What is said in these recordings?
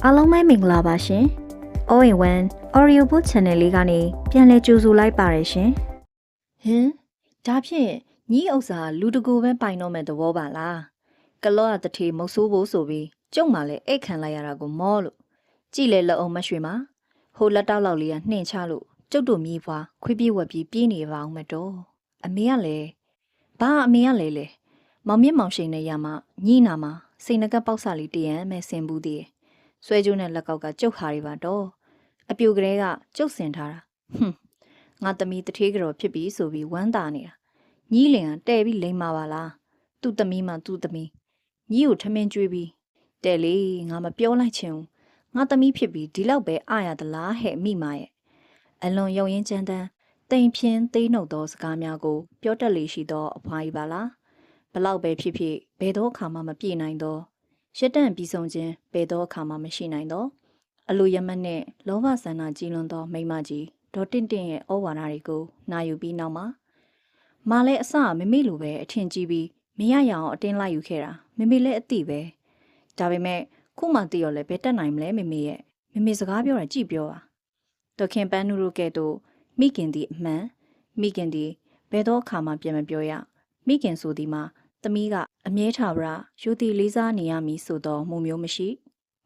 အားလုံးပဲမင်္ဂလာပါရှင်။ All in One Audio Book Channel လေးကနေပြန်လည်ကြိုဆိုလိုက်ပါရရှင်။ဟင်ဒါဖြင့်ညီဥစ္စာလူတကူပဲပိုင်တော့မဲ့သဘောပါလား။ကလော့အတထေမုတ်ဆိုးဖို့ဆိုပြီးကျုံမှလည်းအိတ်ခံလိုက်ရတာကိုမောလို့ကြည်လေလက်အောင်မရွှေမှာဟိုလက်တောက်လောက်လေးကနှင်ချလို့ကျုပ်တို့မြေးဖွာခွေးပြေးဝက်ပြီးပြေးနေပါအောင်မတော်။အမေကလည်းဘာအမေကလည်းလေမောင်မြင့်မောင်ရှိန်နဲ့ရမှညီနာမှာစိန်နကပေါက်စာလေးတရံမဲ့ဆင်ဘူးသေးတယ်။ဆွဲကျိုးနဲ့လက်ကောက်ကကျုပ်ဟာရီပါတော့အပြူကလေးကကျုပ်စင်ထားတာဟွန်းငါသမီးတထေးကြော်ဖြစ်ပြီးဆိုပြီးဝမ်းသာနေတာညီးလင်ကတဲ့ပြီးလိမ့်มาပါလားသူ့သမီးမှသူ့သမီးညီးကိုထမင်းကျွေးပြီးတဲ့လေငါမပြောလိုက်ချင်ဘူးငါသမီးဖြစ်ပြီးဒီလောက်ပဲအားရသလားဟဲ့မိမရဲ့အလွန်ယုံရင်ချမ်းတမ်းတိမ်ဖြင်းသေးနှုတ်သောစကားများကိုပြောတတ်လေရှိသောအဖွားကြီးပါလားဘလောက်ပဲဖြစ်ဖြစ်ဘယ်တော့အခါမှမပြေနိုင်သောရတန့်ပြီးဆုံးခြင်းဘယ်တော့အခါမှမရှိနိုင်သောအလိုရမတ်နဲ့လောဘဆန္ဒကြီးလွန်သောမိမကြီးဒေါ်တင့်တင့်ရဲ့ဩဝါဒတွေကိုနာယူပြီးနောက်မှာမလည်းအစမမေလိုပဲအထင်ကြီးပြီးမရရအောင်အတင်းလိုက်ယူခဲ့တာမမေလည်းအတိပဲဒါပေမဲ့ခုမှတည်ရော်လည်းဘယ်တက်နိုင်မလဲမမေရဲ့မမေစကားပြောတာကြည့်ပြောပါတော်ခင်ပန်းနုတို့ကဲ့သို့မိခင်သည်အမှန်မိခင်သည်ဘယ်တော့အခါမှပြန်မပြောရမိခင်ဆိုသည်မှာသမီးကအမြဲထာဝရယူသည်လေးစားနေရမည်ဆိုသောမှုမျိုးမရှိ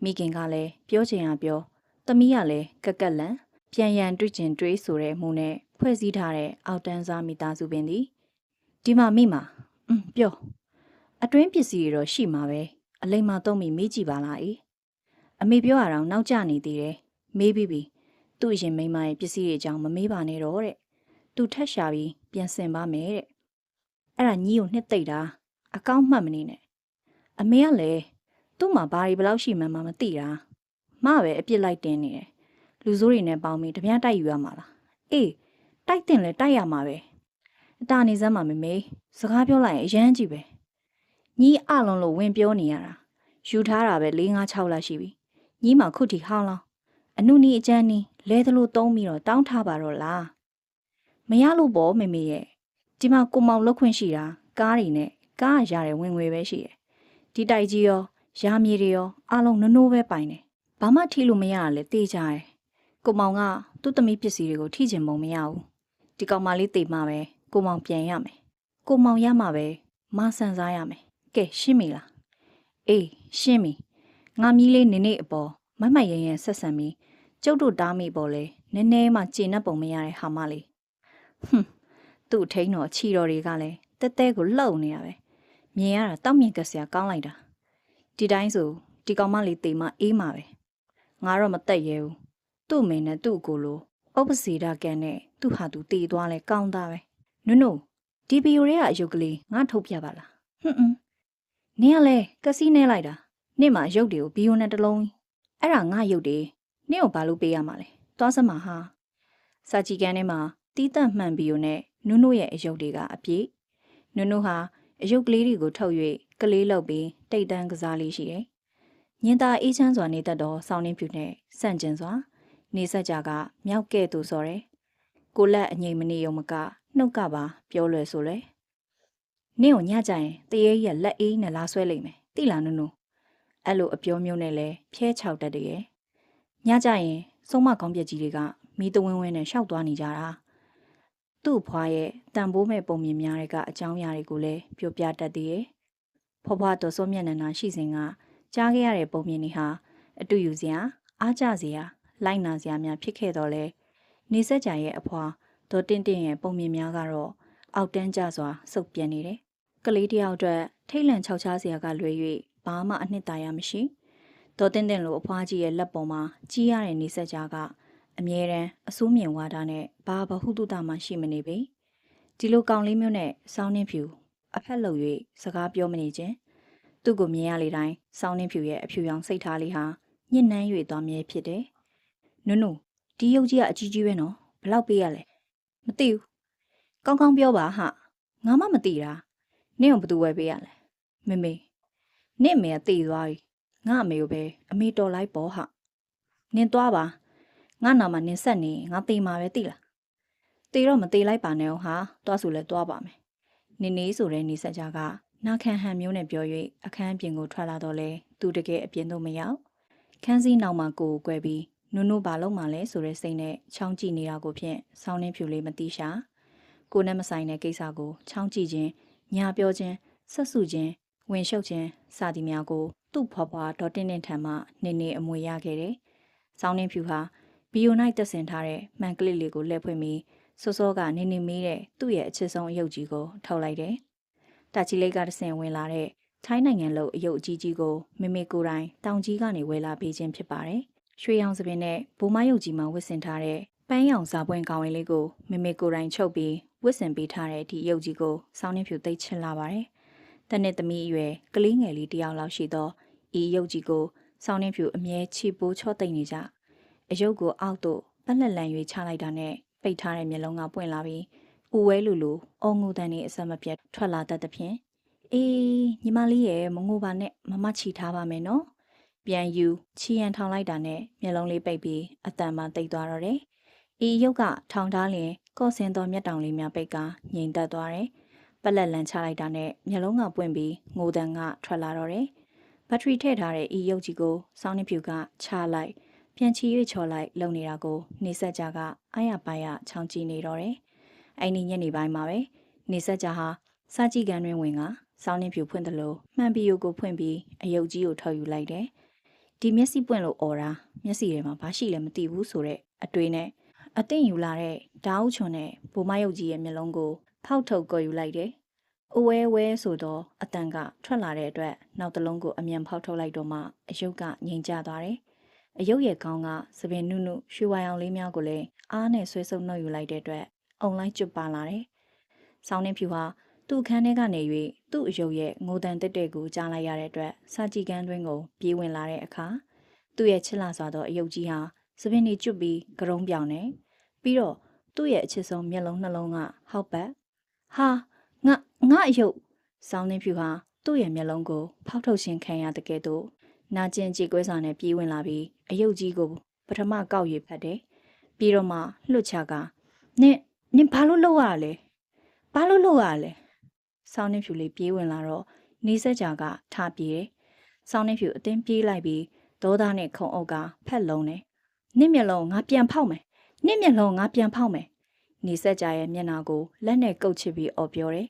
မိခင်ကလည်းပြောချင်ရပြောသမီးကလည်းကက်ကက်လန်ပြန်ရန်တွေ့ကျင်တွေးဆိုတဲ့မှုနဲ့ဖွဲ့စည်းထားတဲ့အောက်တန်းစားမိသားစုပင်သည်ဒီမှာမိမှာပြောအတွင်းပစ္စည်းတွေတော့ရှိမှာပဲအလိမ္မာသုံးပြီးမေးကြည့်ပါလားအမေပြောရအောင်နောက်ကျနေသေးတယ်မေးပြီးသူ့ရင်မိမရဲ့ပစ္စည်းတွေအကြောင်းမမေးပါနဲ့တော့တဲ့သူထက်ရှာပြီးပြန်ဆင်ပါမယ်တဲ့အဲ့ဒါညီကိုနှစ်သိမ့်တာအကောင့်မှတ်မနေနဲ့အမေကလည်းသူ့မှာဘာတွေဘလောက်ရှိမှန်းမသိတာမပဲအပြစ်လိုက်တင်နေတယ်လူစိုးတွေနဲ့ပေါင်းပြီးတပြားတိုက်ယူရမှာလားအေးတိုက်တင်လဲတိုက်ရမှာပဲအတာနေစမ်းမှာမမေစကားပြောလိုက်ရင်အရန်ကြီးပဲညီအလုံးလို့ဝင်ပြောနေရတာယူထားတာပဲ4-5-6လရှိပြီညီမှာခုထိဟောင်းလောင်းအနုနီအကျန်းနီလဲသလိုသုံးပြီးတော့တောင်းထားပါတော့လားမရလို့ပေါ့မေမေရဲ့ဒီမှာကိုမောင်လောက်ခွင့်ရှိတာကားတွေနဲ့ကားရတဲ့ဝင်ငွေပဲရှိတယ်ဒီတိုက်ကြီးရောရာမြေတွေရောအားလုံးနိုးပဲပိုင်တယ်ဘာမှထိလို့မရတာလဲတေးကြတယ်ကိုမောင်ကသူ့သမီးပစ္စည်းတွေကိုထိချင်ပုံမရဘူးဒီကောင်မလေးတေမှပဲကိုမောင်ပြန်ရမယ်ကိုမောင်ရမှပဲမဆန်စားရမယ်ကဲရှင်းပြီလားအေးရှင်းပြီငါမီးလေးနေအပေါ်မမရရင်ဆက်ဆံပြီးကျုပ်တို့တားမိပေါ်လဲနည်းနည်းမှကျေနပ်ပုံမရတဲ့ဟာမလေးသူ့ထိန်တော်ချီတော်တွေကလည်းတဲတဲကိုလှုပ်နေရပဲမြင်ရတာတောက်မြင့်ကစရာကောင်းလိုက်တာဒီတိုင်းဆိုဒီကောင်မလေးတေမအေးမှာပဲငါတော့မတက်ရဲဘူးသူ့အမေနဲ့သူ့အကိုလိုဥပစေဒကန်နဲ့သူ့ဟာသူတေသွားလဲကောင်းသားပဲနုဒီဗီယိုတွေကအယုတ်ကလေးငါထုတ်ပြပါလားနင်းကလည်းကစီးနေလိုက်တာနင့်မှာရုပ်တွေကိုဗီယိုနဲ့တလုံးအဲ့ဒါငါရုပ်တွေနင့်ကိုဘာလို့ပေးရမှာလဲသွားစမှာဟာစာကြည့်ကန်ထဲမှာတီးတန့်မှန်ဗီယိုနဲ့နုရဲ့အယုတ်တွေကအပြည့်နုဟာအယုတ်ကလေးတွေကိုထုတ်၍ကလေးလောက်ပြီးတိတ်တန်းကစားလေးရှိတယ်ညင်သာအေးချမ်းစွာနေတတ်သောဆောင်းနှင်းဖြူနဲ့ဆန့်ကျင်စွာနေဆက်ကြကမြောက်ကဲ့သို့ဆိုရဲကိုလက်အငိမ်မနေုံမကနှုတ်ကပါပြောလွယ်ဆိုလဲနင့်ကိုညကြရင်တရေကြီးလက်အေးနဲ့လာဆွဲလိုက်မယ်တိလားနုအဲ့လိုအပြောမျိုးနဲ့လဲဖျဲချောက်တတ်တယ်ရဲ့ညကြရင်စုံမကောင်းပြက်ကြီးတွေကမီးတဝင်းဝင်းနဲ့ရှောက်သွားနေကြတာသူ့ဖွားရဲ့တန်ဖိုးမဲ့ပုံမြင်များတွေကအကြောင်းအရာတွေကိုလည်းပြောပြတတ်သေးရဲ့ဖွားဖွားတော်စောမျက်နှာနာရှိစဉ်ကကြားခဲ့ရတဲ့ပုံမြင်တွေဟာအတူယူစရာအားကျစရာလိုက်နာစရာများဖြစ်ခဲ့တော့လဲနေဆက်ကြရဲ့အဖွားဒေါ်တင့်တင့်ရဲ့ပုံမြင်များကတော့အောက်တန်းကျစွာစုပ်ပြန့်နေတယ်ကလေးတယောက်အတွက်ထိတ်လန့်ချောက်ချားစရာကလွဲ၍ဘာမှအနှစ်သာရမရှိဒေါ်တင့်တင့်လိုအဖွားကြီးရဲ့လက်ပေါ်မှာကြီးရတဲ့နေဆက်ကြကအမြဲတမ်းအစိုးမြင်ဝါဒနဲ့ဘာဘဟုတုတမှရှိမနေပေဒီလိုကောင်လေးမျိုးနဲ့စောင်းနှင်းဖြူအဖက်လှုပ်၍စကားပြောမနေခြင်းသူ့ကိုမြင်ရလေတိုင်းစောင်းနှင်းဖြူရဲ့အဖြူရောင်စိတ်ထားလေးဟာညှဉ်းနှမ်း၍သွားမြဲဖြစ်တယ်နုဒီရုပ်ကြီးကအကြီးကြီးပဲနော်ဘလောက်ပေးရလဲမသိဘူးကောင်းကောင်းပြောပါဟာငါမှမသိတာနင့်ကိုဘသူဝယ်ပေးရလဲမေနင့်အမေကတည်သွားပြီငါအမေကိုပဲအမေတော်လိုက်ပေါ့ဟာနင်သွားပါငါနာမှာနင်ဆက်နေငါတေးမှာပဲသိလားတေးတော့မတေးလိုက်ပါနဲ့အောင်ဟာသွားဆိုလဲသွားပါမယ်နေဆိုတဲ့နေဆက်ကြကနာခံဟန်မျိုးနဲ့ပြော၍အခန်းပြင်ကိုထွက်လာတော့လဲသူတကယ်အပြင်သို့မရောက် ခန်းစည်းနောက်မှာကိုကွယ်ပြီးနုဘာလုံးမှလဲဆိုတဲ့စိတ်နဲ့ချောင်းကြည့်နေတာကိုဖြင့်စောင်းနှင်းဖြူလေးမသိရှာကိုနဲ့မဆိုင်တဲ့ကိစ္စကိုချောင်းကြည့်ခြင်းညာပြောခြင်းဆက်စုခြင်းဝင်ရှုပ်ခြင်းစသည်များကိုသူ့ဖွားဖွားဒေါ်တင်းတင်းထံမှနေအမွေရခဲ့တယ်စောင်းနှင်းဖြူဟာဘီယိုနိုက်တက်ဆင်ထားတဲ့မှန်ကလစ်လေးကိုလှည့်ဖွင့်ပြီးစောစောကနေမေးတဲ့သူ့ရဲ့အချစ်ဆုံးအယုတ်ကြီးကိုထုတ်လိုက်တယ်တာချီလိတ်ကတဆင်ဝင်လာတဲ့ထိုင်းနိုင်ငံလုံးအယုတ်အကြီးကြီးကိုမေမေကိုယ်တိုင်တောင်ကြီးကနေဝယ်လာပေးခြင်းဖြစ်ပါတယ်။ရွှေရောင်စပင်နဲ့ဘိုးမယုတ်ကြီးမှဝစ်ဆင်ထားတဲ့ပန်းရောင်စာပွင့်ကောင်လေးကိုမေမေကိုယ်တိုင်ချုပ်ပြီးဝစ်ဆင်ပေးထားတဲ့ဒီအယုတ်ကြီးကိုစောင်းနှင်းဖြူသိချစ်လာပါတယ်။တနှစ်သမီးအရွယ်ကလေးငယ်လေးတစ်ယောက်လောက်ရှိသောဤအယုတ်ကြီးကိုစောင်းနှင်းဖြူအမြဲချီပိုးချော့သိမ့်နေကြ။အယုတ်ကိုအောက်သို့ပက်လက်လန်၍ချလိုက်တာနဲ့ပိတ်ထားတဲ့မျက်လုံးကပွင့်လာပြီးဥဝဲလူအော်ငူတန်နေအဆက်မပြတ်ထွက်လာတတ်သဖြင့်အေးညီမလေးရဲ့မငိုပါနဲ့မမချီထားပါမယ်နော်ပြန်ယူချီရန်ထောင်လိုက်တာနဲ့မျက်လုံးလေးပိတ်ပြီးအတန်မှတိတ်သွားတော့တယ်ဤရုပ်ကထောင်ထားလျင်ကော့ဆင်းသောမျက်တောင်လေးများပိတ်ကငြိမ်သက်သွားတယ်ပက်လက်လန်ချလိုက်တာနဲ့မျက်လုံးကပွင့်ပြီးငိုတန်ကထွက်လာတော့တယ်ဘက်ထရီထည့်ထားတဲ့ဤရုပ်ကြီးကိုစောင်းနှင်းဖြူကချလိုက်ပြန်ချီ၍ချော်လိုက်လုံနေတာကိုနေဆက်ကြကအာရပါရချောင်းကြည့်နေတော့တယ်အဲ့ဒီညနေပိုင်းမှာပဲနေဆက်ကြဟာစာကြည့်ကန်တွင်ဝင်ကစောင်းနှင်းဖြူဖွင့်တယ်လို့မှန်ပီယိုကိုဖွင့်ပြီးအယုတ်ကြီးကိုထုတ်ယူလိုက်တယ်ဒီမျက်စိပွင့်လို့အော်တာမျက်စိထဲမှာဘာရှိလဲမသိဘူးဆိုတဲ့အတွေးနဲ့အသိယူလာတဲ့ဓာတ်အုပ်ချွန်နဲ့ဘိုးမယုတ်ကြီးရဲ့မျက်လုံးကိုဖောက်ထုတ်ကော်ယူလိုက်တယ်အဝဲဝဲဆိုတော့အတန်ကထွက်လာတဲ့အတွက်နောက်တစ်လုံးကိုအမြန်ဖောက်ထုတ်လိုက်တော့မှအယုတ်ကငြိမ်ကျသွားတယ်အယုတ်ရဲ့ခေါင်းကစပင်နုရွှေဝိုင်အောင်လေးများကိုလည်းအားနဲ့ဆွဲဆုပ်နှုတ်ယူလိုက်တဲ့အတွက်အုံလိုက်ကျွတ်ပါလာတယ်စောင်းနှင်းဖြူဟာသူ့ခန်းထဲကနေ၍သူ့အယုတ်ရဲ့ငိုတန်တက်တဲ့ကိုကြားလိုက်ရတဲ့အတွက်စာကြည့်ကန်းတွင်းကိုပြေးဝင်လာတဲ့အခါသူ့ရဲ့ချစ်လာစွာသောအယုတ်ကြီးဟာစပင်းတွေကျွတ်ပြီးကရုံးပြောင်နေပြီးတော့သူ့ရဲ့အချစ်ဆုံးမျက်လုံးနှလုံးကဟောက်ပတ်ဟာငါအယုတ်စောင်းနှင်းဖြူဟာသူ့ရဲ့မျက်လုံးကိုဖောက်ထုတ်ခြင်းခံရတဲ့ကဲ့သို့နာကျင်ကြေကွဲစွာနဲ့ပြေးဝင်လာပြီးအယုတ်ကြီးကိုပထမကောက်ရဖတ်တယ်ပြီးတော့မှလွတ်ချကနင်ဘာလို့လုပ်ရလဲဘာလို့လုပ်ရလဲဆောင်းနှင်းဖြူလေးပြေးဝင်လာတော့နေဆက်ကြကထားပြေးတယ်ဆောင်းနှင်းဖြူအတင်းပြေးလိုက်ပြီးဒေါသနဲ့ခုံအုပ်ကဖက်လုံးတယ်နင့်မျက်လုံးငါပြန်ဖောက်မယ်နင့်မျက်လုံးငါပြန်ဖောက်မယ်နေဆက်ကြရဲ့မျက်နှာကိုလက်နဲ့ကုပ်ချစ်ပြီးအော်ပြောတယ်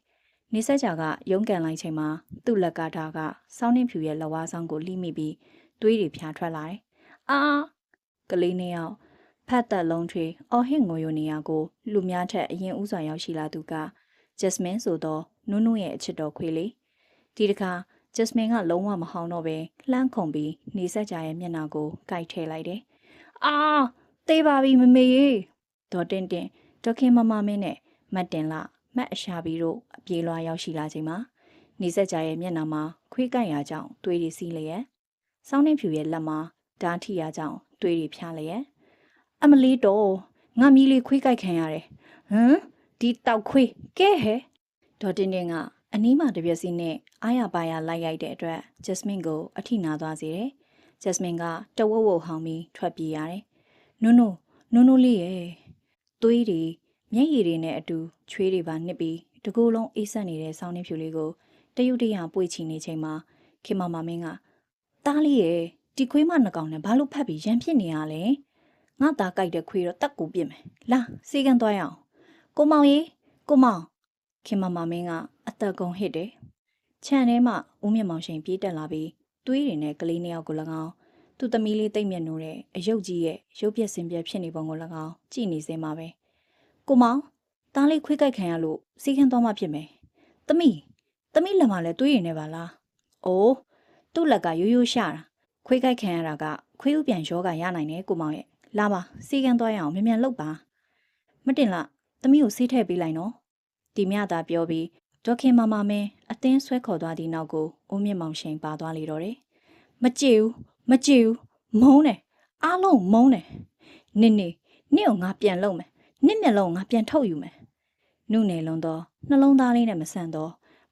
နေဆက်ကြကရုန်းကန်လိုက်ချိန်မှာသူ့လက်ကထားကဆောင်းနှင်းဖြူရဲ့လက်ဝါးဆောင်ကိုလိမိပြီးသွေးတွေဖြာထွက်လာတယ်အာကလေးနှစ်ယောက်ဖတ်သက်လုံးထွေအော်ဟစ်ငိုယိုနေရကိုလူများထက်အရင်ဦးစွာရောက်ရှိလာသူကဂျက်စမင်ဆိုတော့နုရဲ့အချစ်တော်ခွေးလေးဒီတခါဂျက်စမင်ကလုံးဝမဟောင်းတော့ပဲလှမ်းခုန်ပြီးနေဆက်ကြရဲ့မျက်နှာကိုကိုက်ထဲလိုက်တယ်အာတေးပါပြီမမေဒေါ်တင်ဒေါခင်မမမင်းနဲ့မတ်တင်လာမတ်အရှာပြီးတို့အပြေးလွှားရောက်ရှိလာချိန်မှာနေဆက်ကြရဲ့မျက်နှာမှာခွေးကိုက်ရာကြောင့်သွေးတွေစီးလျက်စောင်းနှင်းဖြူရဲ့လက်မှာဓာထိရာကြောင့်သွေးတွေဖြားလျက်အမလီတော်ငါမီးလေးခွေးကိုက်ခံရတယ်ဟမ်ဒီတောက်ခွေးကဲဟဲဒေါ်တင်ကအနီးမှာတပြက်စီနဲ့အားရပါရလိုက်ရိုက်တဲ့အတွက်ဂျက်စမင်ကိုအထိနာသွားစေတယ်ဂျက်စမင်ကတဝုတ်ဝုတ်ဟောင်းပြီးထွက်ပြေးရတယ်နုလေးရဲ့သွေးတွေမျက်ရည်တွေနဲ့အတူချွေးတွေပါနစ်ပြီးတကူလုံးအေးဆက်နေတဲ့ဆောင်းနှင်းဖြူလေးကိုတရုတ်တရပွေချီနေချိန်မှာခင်မမင်းကတားလေးရဲ့ဒီခွေးမနှကောင်နဲ့ဘာလို့ဖတ်ပြီးရန်ဖြစ်နေရလဲငါသားကြိုက်တဲ့ခွေးတော့တက်ကိုပြစ်မယ်လာစီကန်းသွားရအောင်ကိုမောင်ခင်မမင်းကအသက်ကုန်ဟစ်တယ်ခြံထဲမှာဦးမြင့်မောင်ရှိန်ပြေးတက်လာပြီးသွေးတွေနဲ့ကလေးနှစ်ယောက်ကို၎င်းသူ့သမီးလေးတိတ်မြတ်နိုးတဲ့အယုတ်ကြီးရဲ့ရုပ်ပြက်စင်ပြက်ဖြစ်နေပုံကို၎င်းကြည့်နေစင်းပါပဲကိုမောင်တားလေးခွေးကြိုက်ခံရလို့စီကန်းသွားမှဖြစ်မယ်သမီးလက်မှာလည်းသွေးရည်နေပါလားအိုးသူ့လက်ကရိုးရှာတာခွေးကြိုက်ခံရတာကခွေးဥပြန်ရောဂါရနိုင်တယ်ကိုမောင်ရဲ့လာပါစီကန်းသွားရအောင်မြန်လှုပ်ပါမတင်လားသမီးကိုဆေးထည့်ပေးလိုက်နော်ဒီမြသာပြောပြီးဒေါခင်မမင်းအတင်းဆွဲခေါ်သွားသည့်နောက်ကိုဦးမြင့်မောင်ရှိန်ပါသွားလေတော့တယ်မကြည့်ဘူးမုန်းတယ်အားလုံးမုန်းတယ်နင့်ကိုငါပြန်လုပ်မယ်နင့်မျက်လုံးငါပြန်ထုတ်ယူမယ်နုနယ်လုံးသောနှလုံးသားလေးနဲ့မဆန့်သော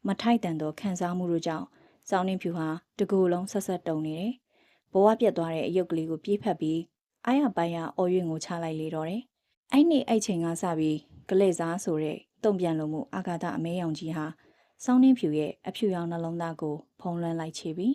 မထိုက်တန်သောခံစားမှုတို့ကြောင့်စောင်းနှင်းဖြူဟာတကူလုံးဆက်တုံနေတယ်ဘဝပြတ်သွားတဲ့အယုတ်ကလေးကိုပြေးဖက်ပြီးအားရပါရအော်ရွင်ကိုချလိုက်လေတော့တယ်အဲ့နေ့အဲ့ချိန်ကစပြီးကလေးစားဆိုတဲ့တုံပြန်လို့မှုအာဃာတအမဲရောင်ကြီးဟာစောင်းနှင်းဖြူရဲ့အဖြူရောင်နှလုံးသားကိုဖုံးလွှမ်းလိုက်ချေပြီ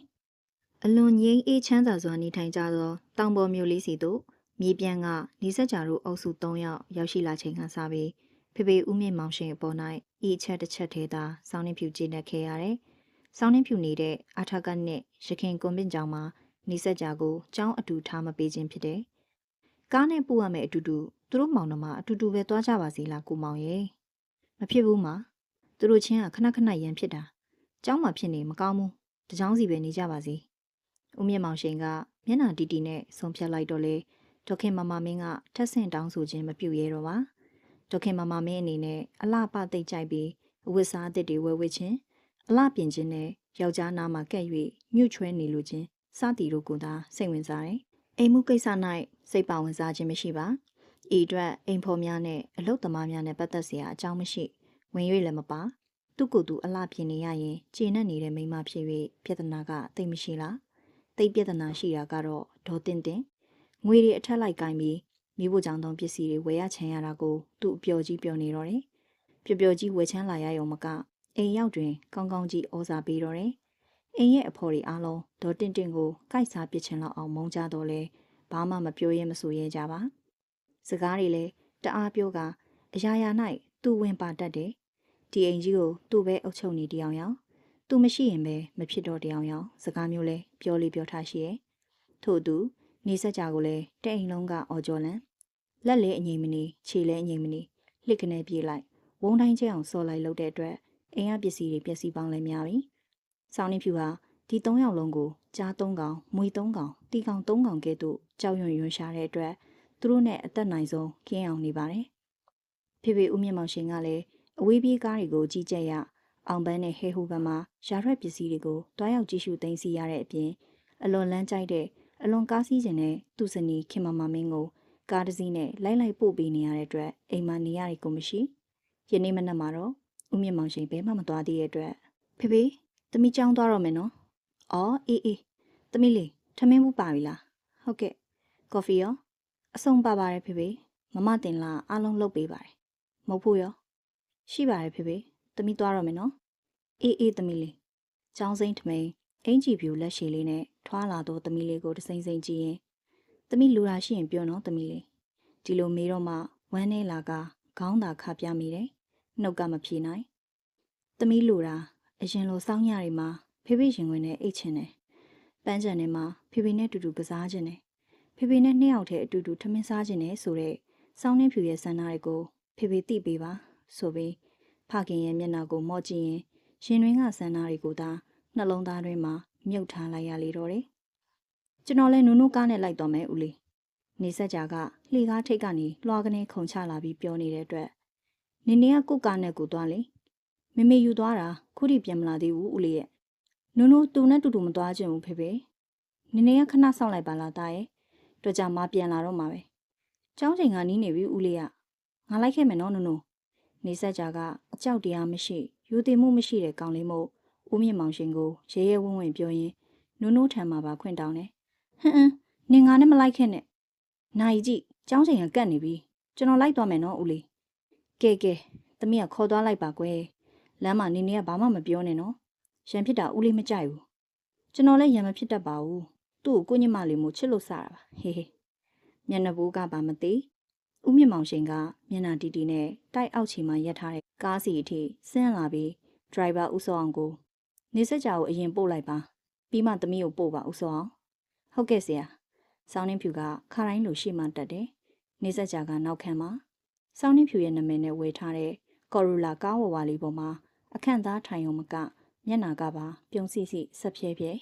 အလွန်ငြိမ်းအေးချမ်းသာစွာနေထိုင်ကြသောတောင်ပေါ်မြို့လေးစီသို့မြေပြန့်ကနေဆက်ကြတို့အုပ်စု3ယောက်ရောက်ရှိလာချိန်ကစပြီးဖေဖေဦးမြင့်မောင်ရှင်အပေါ်၌ဤအချက်တစ်ချက်သေးသာစောင်းနှင်းဖြူကျင်းနေခဲ့ရတယ်။စောင်းနှင်းဖြူနေတဲ့အာထကနဲ့ရခင်ကွန်ပင့်ကျောင်းမှာနေဆက်ကြကိုကျောင်းအတူထားမပေးခြင်းဖြစ်တယ်။ကားနဲ့ပို့ရမယ်အတူတူသူတို့မောင်နှမအတူတူပဲသွားကြပါစေလားကိုမောင်ရဲ့။မဖြစ်ဘူးမှာသူတို့ချင်းကခဏခဏရန်ဖြစ်တာ။ကျောင်းမှာဖြစ်နေမကောင်းဘူး။တကြောင်းစီပဲနေကြပါစေ။ဦးမြင့်မောင်ရှင်ကမျက်နှာတီတီနဲ့ဆုံးဖြတ်လိုက်တော့လေဒေါခင်မမမင်းကထက်ဆင့်တောင်းဆိုခြင်းမပြုရဲတော့ပါဒေါခင်မမမင်းအနေနဲ့အလှပသိပ်ကြိုက်ပြီးအဝတ်စားအသစ်တွေဝယ်ဝတ်ခြင်းအလှပြင်ခြင်းနဲ့ယောက်ျားနာမှာကဲ့၍မြုပ်ချွဲနေလိုခြင်းစသည်တို့ကိုသာစိတ်ဝင်စားတယ်အိမ်မှုကိစ္စ၌စိတ်ပါဝင်စားခြင်းမရှိပါဤအတွက်အိမ်ဖော်များနဲ့အလုပ်သမားများနဲ့ပတ်သက်เสียအကြောင်းမရှိဝင်၍လည်းမပါသူ့ကိုယ်သူအလှပြင်နေရရင်ကျေနပ်နေတဲ့မိန်းမဖြစ်၍ပြဿနာကသိပ်မရှိလားသိပ်ပြဿနာရှိတာကတော့ဒေါ်တင်တင်ငွေတွေအထက်လိုက်ကိုင်းပြီးမိဖို့ကြောင့်သုံးပစ္စည်းတွေဝယ်ရချင်ရတာကိုသူ့အပျော်ကြီးပြောနေတော့တယ်ပျော်ပျော်ကြီးဝယ်ချမ်းလာရရုံမကအိမ်ရောက်တွင်ကောင်းကောင်းကြီးဩစာပေးတော့တယ်အိမ်ရဲ့အဖော်တွေအားလုံးဒေါ်တင်တင်ကိုကိုက်စားပစ်ချင်လောက်အောင်မုန်းကြတော့လဲဘာမှမပြောရဲမဆိုရဲကြပါစကားတွေလည်းတအားပြောကအရာရာ၌သူ့ဝင်ပါတတ်တယ်ဒီအိမ်ကြီးကိုသူ့ပဲအုပ်ချုပ်နေတရားရောင်သူမရှိရင်ပဲမဖြစ်တော့တရားရောင်စကားမျိုးလဲပြောလေးပြောထားရှိရဲ့ထို့သူနေဆက်ကြကိုလည်းတဲ့အိမ်လုံးကအော်ကြော်လန်လက်လေးအငိမ့်မနေခြေလေးအငိမ့်မနေလှစ်ကနေပြေးလိုက်ဝုန်းတိုင်းကျအောင်ဆော်လိုက်လို့တဲ့အတွက်အိမ်ရပစ္စည်းတွေပျက်စီးပေါင်းလဲများပြီ။ဆောင်းနေဖြူဟာဒီ3ယောက်လုံးကိုကြား3ကောင်မွေ3ကောင်တီကောင်3ကောင်ကဲ့သို့ကြောက်ရွံ့ရွံ့ရှာတဲ့အတွက်သူတို့နဲ့အသက်နိုင်ဆုံးခင်းအောင်နေပါတယ်။ဖေဖေဦးမြင့်မောင်ရှင်ကလည်းအဝေးပြေးကားတွေကိုကြီးကြပ်ရအောင်ပန်းနဲ့ဟဲဟူပန်းမှာရာရွက်ပစ္စည်းတွေကိုတွားရောက်ကြည့်ရှုသိမ်းဆည်းရတဲ့အပြင်အလွန်လန်းကြိုက်တဲ့အလွန်ကားစီးခြင်းနဲ့သူ့ဇနီးခင်မမမင်းကိုကားတစ်စီးနဲ့လိုက်ပို့ပေးနေရတဲ့အတွက်အိမ်မှာနေရတဲ့ကိုမရှိယနေ့မနက်မှာတော့ဦးမြင့်မောင်ရှင်ဘဲမှမသွားသေးတဲ့အတွက်ဖေဖေသမီးကြောင်းသွားတော့မယ်နော်။အော်အေးသမီးလေးထမင်းဘူးပါပြီလား။ဟုတ်ကဲ့ကော်ဖီရောအဆုံးပါပါတယ်ဖေဖေမမတင်လာအားလုံးလုပ်ပေးပါတယ်။မဟုတ်ဘူးရောရှိပါတယ်ဖေဖေသမီးသွားတော့မယ်နော်။အေးသမီးလေးကျောင်းစိမ့်ထမိန်အင်ကြီးဖြူလက်ရှည်လေးနဲ့ထွားလာတော့သမီးလေးကိုတစိမ့်စိမ့်ကြည့်ရင်သမီးလူလာရှိရင်ပြောနော်သမီးလေးဒီလိုမေးတော့မှဝမ်းနေလာကခေါင်းသာခါပြမိတယ်နှုတ်ကမဖြေနိုင်သမီးလူတာအရင်လိုစောင်းရတွေမှာဖေဖေရင်ခွင်နဲ့အိတ်ချင်တယ်ပန်းချန်ထဲမှာဖေဖေနဲ့တူတူကစားချင်တယ်ဖေဖေနဲ့2ယောက်တည်းအတူတူထမင်းစားချင်တယ်ဆိုတော့စောင်းနှင်းဖြူရဲ့ဆန္ဒတွေကိုဖေဖေသိပေးပါဆိုပြီးဖခင်ရဲ့မျက်နှာကိုမော့ကြည့်ရင်ရှင်တွင်ကဆန္ဒတွေကိုသာနှလုံးသားတွင်မှာမြုပ်ထားလိုက်ရလေတော့တယ်ကျွန်တော်လည်းနုံနုကားနဲ့လိုက်တော့မယ်ဦးလေးနေဆက်ကြကလှေကားထိတ်ကနေလွှာကနေခုန်ချလာပြီးပြောနေတဲ့အတွက်နေနေကကုတ်ကားနဲ့ကိုသွားလေမမေယူသွားတာခုထိပြန်မလာသေးဘူးဦးလေးရဲ့နုံနုသူနဲ့တူတူမသွားချင်ဘူးဖေဖေနေနေကခဏဆောင်လိုက်ပါလားတာရဲ့တော့ကြမပြန်လာတော့မှာပဲကျောင်းချိန်ကနီးနေပြီဦးလေးကငါလိုက်ခဲ့မယ်နော်နုံနုနေဆက်ကြကအကြောက်တရားမရှိယူတည်မှုမရှိတဲ့ကောင်လေးမို့ဦးမြင့်မောင်ရှင်ကိုရဲရဲဝံ့ဝံ့ပြောရင်းနုံနုထံမှာပါခွင့်တောင်းတယ်ဟင်းနင်ငါနဲ့မလိုက်ခဲ့နဲ့နိုင်ကြည့်ကျောင်းချိန်ကကတ်နေပြီကျွန်တော်လိုက်သွားမယ်နော်ဦးလေးကဲသမီးကခေါ်သွားလိုက်ပါကွယ်လမ်းမှာနေနေကဘာမှမပြောနဲ့နော်ရံဖြစ်တာဦးလေးမကြိုက်ဘူးကျွန်တော်လည်းရံမဖြစ်တတ်ပါဘူးသူ့ကိုကိုညမလေးမို့ချစ်လို့စားတာပါဟေးမျက်နှာဘူးကပါမသိဦးမြင့်မောင်ရှင်ကမျက်နှာတီတီနဲ့တိုက်အောက်ချီမှာရက်ထားတဲ့ကားစီအထိဆင်းလာပြီးဒရိုင်ဘာဦးစောအောင်ကိုနေစကြကိုအရင်ပို့လိုက်ပါပြီးမှသမီးကိုပို့ပါဦးစောအောင်ဟုတ်ကဲ့ဆရာစောင်းနှင်းဖြူကခါတိုင်းလိုရှေ့မှတက်တယ်နေစကြကနောက်ခံမှာစောင်းနှင်းဖြူရဲ့နာမည်နဲ့ဝေထားတဲ့ကော်ရူလာကားဝဝလေးပေါ်မှာအခန့်သားထိုင်ုံမကမျက်နာကပါပြုံးစီဆက်ဖြဲဖြဲ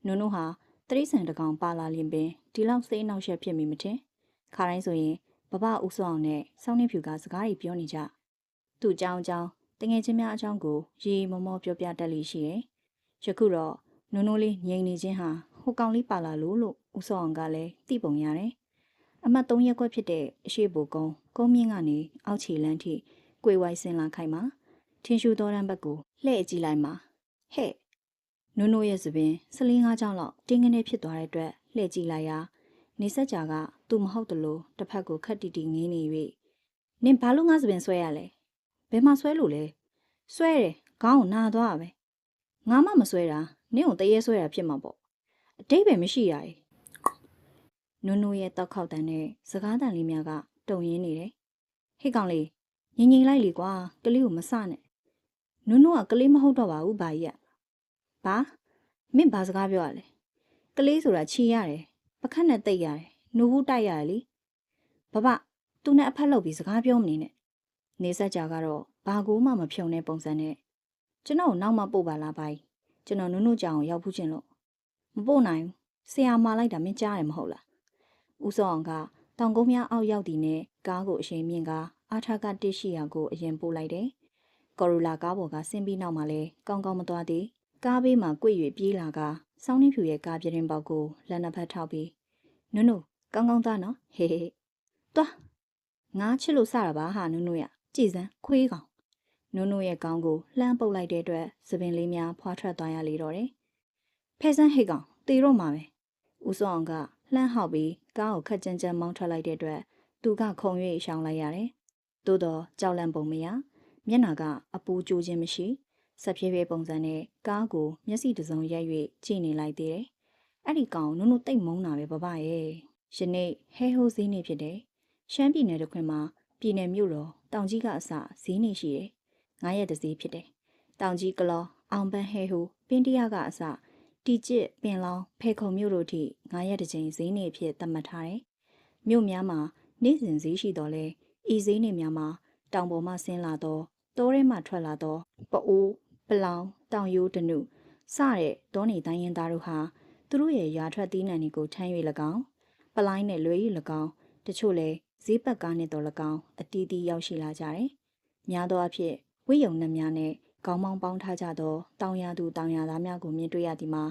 နုံနုဟာတရိษံတကောင်ပါလာလင်ပင်ဒီလောက်စိတ်နှောက်ယှက်ဖြစ်မိမထင်ခါတိုင်းဆိုရင်ဘဘဦးစောအောင်နဲ့စောင်းနှင်းဖြူကစကားတွေပြောနေကြသူ့အကြောင်းတငယ်ချင်းများအကြောင်းကိုရေမောမောပြောပြတတ်လိရှိရဲ့ယခုတော့နုံနုလေးငြိမ်နေခြင်းဟာဟိုကောင်လေးပါလာလို့ဦးစောအောင်ကလည်းသိပုံရတယ်အမှတ်3ရက်ကွက်ဖြစ်တဲ့အရှိဘူကုန်းမြင့်ကနေအောက်ခြေလမ်းထိကွေဝိုင်းဆင်းလာခိုင်မှာထင်းရှူတော်တန်းဘက်ကိုလှည့်ကြည့်လိုက်မှာဟဲ့နုံနုရဲ့စပင်15ကြောင်းလောက်တင်းကနေဖြစ်သွားတဲ့အတွက်လှည့်ကြည့်လိုက်ရာနေဆက်ကြကသူမဟုတ်တလို့တစ်ဖက်ကိုခက်တီတီငင်းနေ၍နင်ဘာလို့ငါစပင်ဆွဲရလဲဘယ်မှာဆွဲလို့လဲဆွဲတယ်ခေါင်းကိုနာသွားပဲငါမှမဆွဲတာနင့်ကိုတရေဆွဲတာဖြစ်မှာပေါ့ အတိတ်ပဲမရှိရည်နုံနုရဲ့တောက်ခေါက်တန်နဲ့စကားတန်လေးများကတုံရင်းနေတယ်ဟေ့ကောင်လေးငင်ငိမ်လိုက်လေကွာကလေးကိုမစနဲ့နုံနုကကလေးမဟုတ်တော့ပါဘူးဘာကြီးကဘာမင်းဘာစကားပြောရလဲကလေးဆိုတာချီရတယ်ပခတ်နဲ့တိတ်ရတယ်နှုတ်ဘူးတိုက်ရတယ်လေဘဘသူနဲ့အဖက်လုပ်ပြီးစကားပြောမနေနဲ့နေဆက်ကြကတော့ဘာကိုမှမဖြုံတဲ့ပုံစံနဲ့ကျွန်တော်နောက်မှပို့ပါလားဘာကြီးကျွန်တော်နုံနုကြောင်ရောက်ဖူးခြင်းလို့မပို့နိုင်ဘူးဆရာမာလိုက်တာမင်းကြားတယ်မဟုတ်လားဦးစောအောင်ကတောင်ကုန်းများအောက်ရောက်တည်နဲ့ကားကိုအရှိန်မြင့်ကအားထားကတစ်ရှိရာကိုအရင်ပို့လိုက်တယ်ကော်ရိုလာကားပေါ်ကဆင်းပြီးနောက်မှလည်းကောင်းကောင်းမသွားသေးကားဘေးမှာကွေ့၍ပြေးလာကစောင်းနှင်းဖြူရဲ့ကားပြတင်းပေါက်ကိုလက်နှစ်ဖက်ထောက်ပြီးနုံနုကောင်းကောင်းသားနော်ဟေးဟေးသွားငါချစ်လို့စတာပါဟာနုံနုရကြည်စမ်းခွေးကောင်နုံနုရဲ့ကောင်းကိုလှမ်းပုတ်လိုက်တဲ့အတွက်သပင်လေးများဖွာထွက်သွားရလေတော့တယ်ဖဲစမ်းဟိတ်ကောင်တေတော့မှာပဲဦးစောအောင်ကလှမ်းဟောက်ပြီးကားကိုခက်ကြမ်းကြမ်းမောင်းထွက်လိုက်တဲ့အတွက်သူကခုံ၍ရှောင်လိုက်ရတယ်သို့တော့ကြောက်လန့်ပုံမရမျက်နှာကအပူကျိုးခြင်းမရှိဆက်ဖြည်းဖြည်းပုံစံနဲ့ကားကိုမျက်စိတစ်စုံရိုက်၍ကြည့်နေလိုက်သေးတယ်အဲ့ဒီကောင်နုံနုတိတ်မုန်းတာပဲဘဘရဲ့ယနေ့ဟဲဟိုးဈေးနေဖြစ်တယ်ရှမ်းပြည်နယ်တစ်ခွင်မှာပြည်နယ်မြို့တော်တောင်ကြီးကအစဈေးနေရှိတယ်9ရက်တစည်းဖြစ်တယ်တောင်ကြီးကလောအောင်ပန်းဟဲဟိုးပင်းတရကအစတီကျစ်ပင်လောင်းဖေခုံမြို့တို့ထိ9ရက်တစ်ကြိမ်ဈေးနေဖြစ်သတ်မှတ်ထားတယ်မြို့များမှာနေ့စဉ်ဈေးရှိတော်လဲဤဈေးနေများမှာတောင်ပေါ်မှဆင်းလာတော့တောထဲမှထွက်လာတော့ပအိုးပလောင်တောင်ရိုးတနုစတဲ့တောနေတိုင်းရင်သားတို့ဟာသူတို့ရဲ့ရွာထွက်သီးနှံတွေကိုထမ်း၍၎င်းပလိုင်းနဲ့လွယ်၍၎င်းတချို့လဲဈေးပတ်ကားနဲ့တော်၎င်းအတီးတီးရောက်ရှိလာကြတယ်။များသောအားဖြင့်ဝိယုံနှံများနဲ့ခေါင်းမောင်းပေါင်းထားကြသောတောင်ရသူတောင်ရသားများကိုမြင်တွေ့ရသည်မှာ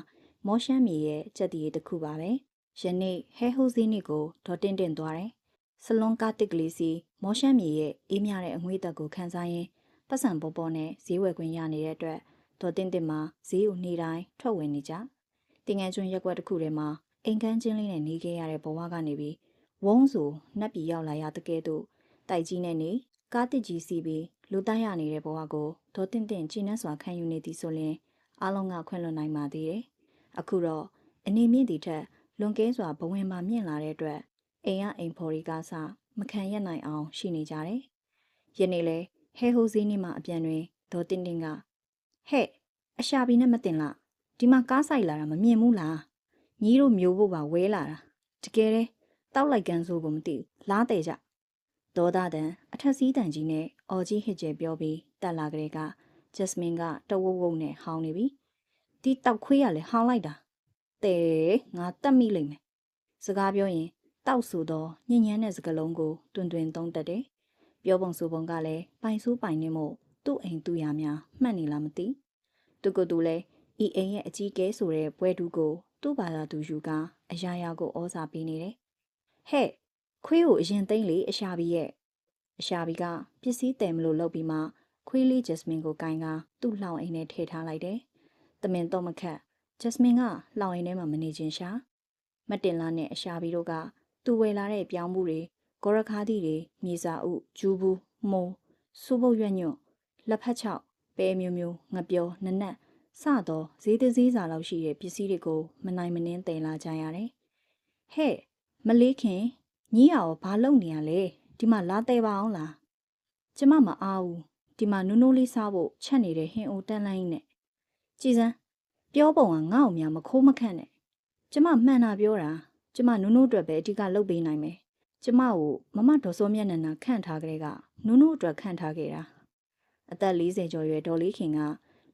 မောရှမ်းမြေရဲ့စက်တည်တစ်ခုပါပဲ။ယနေ့ဟဲဟိုးဈေးနေ့ကိုဒေါ်တင့်တင့်သွားတယ်။ဆလွန်ကားတစ်ကလေးစီမောရှမ်းမြေရဲ့အေးမြတဲ့အငွေ့သက်ကိုခန်းစားရင်းပတ်စံပေါ်ပေါ်နဲ့ဈေးဝယ်ခွင့်ရနေတဲ့အတွက်ဒေါ်တင့်တင့်မှာဈေးကိုနေ့တိုင်းထွက်ဝင်နေကြ။တင်ငယ်ကျွန်းရက်ွက်တစ်ခုထဲမှာအိမ်ခန်းချင်းလေးနဲ့နေခဲ့ရတဲ့ဘဝကနေပြီးဝုန်းဆိုနှက်ပြီးရောက်လာရတဲ့ကဲ့သို့တိုက်ကြီးနဲ့နေကားတစ်ကြီးစီးပြီးလူတိုက်ရနေတဲ့ဘဝကိုဒေါ်တင့်တင့်ကျဉ်းနှံ့စွာခံယူနေသည်ဆိုရင်အားလုံးကခွင့်လွှတ်နိုင်ပါသေးတယ်။အခုတော့အနေမြင့်တီထက်လွန်ကဲစွာဘဝင်မှာမြင့်လာတဲ့အတွက်အိမ်ရအိမ်ဖော်ရီကားစမခံရနိုင်အောင်ရှိနေကြတယ်။ယနေ့လဲဟဲဟိုးစည်းနေမှာအပြန်တွင်ဒေါ်တင့်တင့်ကဟဲ့အရှာဘီနဲ့မတင်လားဒီမှာကားဆိုင်လာတာမမြင်ဘူးလားညီတို့မျိုးဖို့ပါဝဲလာတာတကယ်တည်းတောက်လိုက်ကန်ဆိုကိုမသိဘူးလားတဲ့ကြဒေါသတန်အထက်စီးတန်ကြီးနဲ့အော်ကြီးဟစ်ကျဲပြောပြီးတက်လာကြတဲ့ကဂျက်စမင်ကတဝုတ်ဝုတ်နဲ့ဟောင်းနေပြီဒီတောက်ခွေးရလဲဟောင်းလိုက်တာတဲငါတက်မိလိမ့်မယ်စကားပြောရင်တောက်ဆိုတော့ညဉ့်ညမ်းတဲ့စကားလုံးကိုတွင်တွင်သုံးတတ်တယ်ပြောပုံဆိုပုံကလည်းပိုင်ဆိုးပိုင်နေမို့သူ့အိမ်သူ့ရာများမှတ်နေလားမသိသူကသူလဲဤအိမ်ရဲ့အကြီးကဲဆိုတဲ့ပွဲတူးကိုသူ့ဘာသာသူယူကအရာရာကိုဩစာပေးနေတယ်ဟဲ့ခွေးကိုအရင်သိမ့်လေအရှာဘီရဲ့အရှာဘီကပစ္စည်းတယ်မလို့လုပ်ပြီးမှခွေးလေးဂျက်စမင်ကိုကိုင်းကသူ့လှောင်အိမ်ထဲထည့်ထားလိုက်တယ်တမင်တော့မခတ်ဂျက်စမင်ကလှောင်အိမ်ထဲမှာမနေချင်းရှာမတင်လာနဲ့အရှာဘီတို့ကသူ့ဝယ်လာတဲ့ပြောင်းမှုတွေဂေါရခါးသီးတွေမြေစာအုပ်ဂျူးဘူးမိုးစူပုတ်ရွက်ညွန့်လက်ဖက်ချောက်ပဲမျိုးမျိုးငပြောနနက်စတော့ဈေးတစည်းစာလောက်ရှိတဲ့ပစ္စည်းတွေကိုမနိုင်မနှင်းတင်လာကြရတယ်ဟဲ့မလေးခင်ညီရရောဘာလုပ်နေရလဲဒီမှာလာသေးပါအောင်လားကျမမအားဘူးဒီမှာနိုးနိုးလေးစားဖို့ချက်နေတဲ့ဟင်းအိုတန်းလိုင်းနဲ့ကြည်စမ်းပြောပုံကငါ့ကိုများမခိုးမခန့်နဲ့ကျမမှန်တာပြောတာကျမနိုးနိုးအတွက်ပဲအဓိကလုပ်ပေးနိုင်မယ်ကျမကိုမမဒေါ်စောမျက်နှာနာခန့်ထားကြတဲ့ကနိုးနိုးအတွက်ခန့်ထားခဲ့တာအသက်40ကျော်ရွယ်ဒေါ်လေးခင်က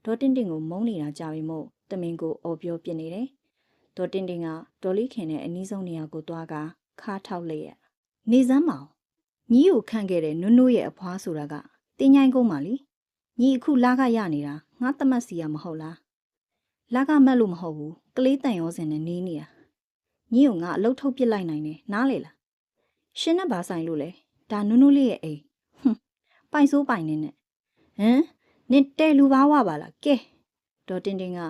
ဒေါ်တင့်တင့်ကိုမုန်းနေတာကြာပြီမို့တမင်ကိုအော်ပြောပြနေတယ်ဒေါ်တင့်တင့်ကဒေါ်လေးခင်နဲ့အနီးဆုံးနေရာကိုသွားကခါထောက်လိုက်ရနေစမ်းမောင်ညီကိုခန့်ခဲ့တဲ့နွန်းနွရဲ့အဖွားဆိုတာကတင်းញိုင်းကုန်းပါလေညီအခုလာကရနေတာငါတမတ်စီရမဟုတ်လားလာကမက်လို့မဟုတ်ဘူးကလေးတန်ရောစင်နဲ့နေနေတာညီကိုငါအလုတ်ထုတ်ပစ်လိုက်နိုင်တယ်နားလေလားရှင်နဲ့ဘာဆိုင်လို့လဲဒါနွန်းနွလေးရဲ့အိမ်ပိုင်ဆိုးပိုင်နေနဲ့ဟမ်နင်တဲလူဘာဝပါလားကဲဒေါ်တင်တင်က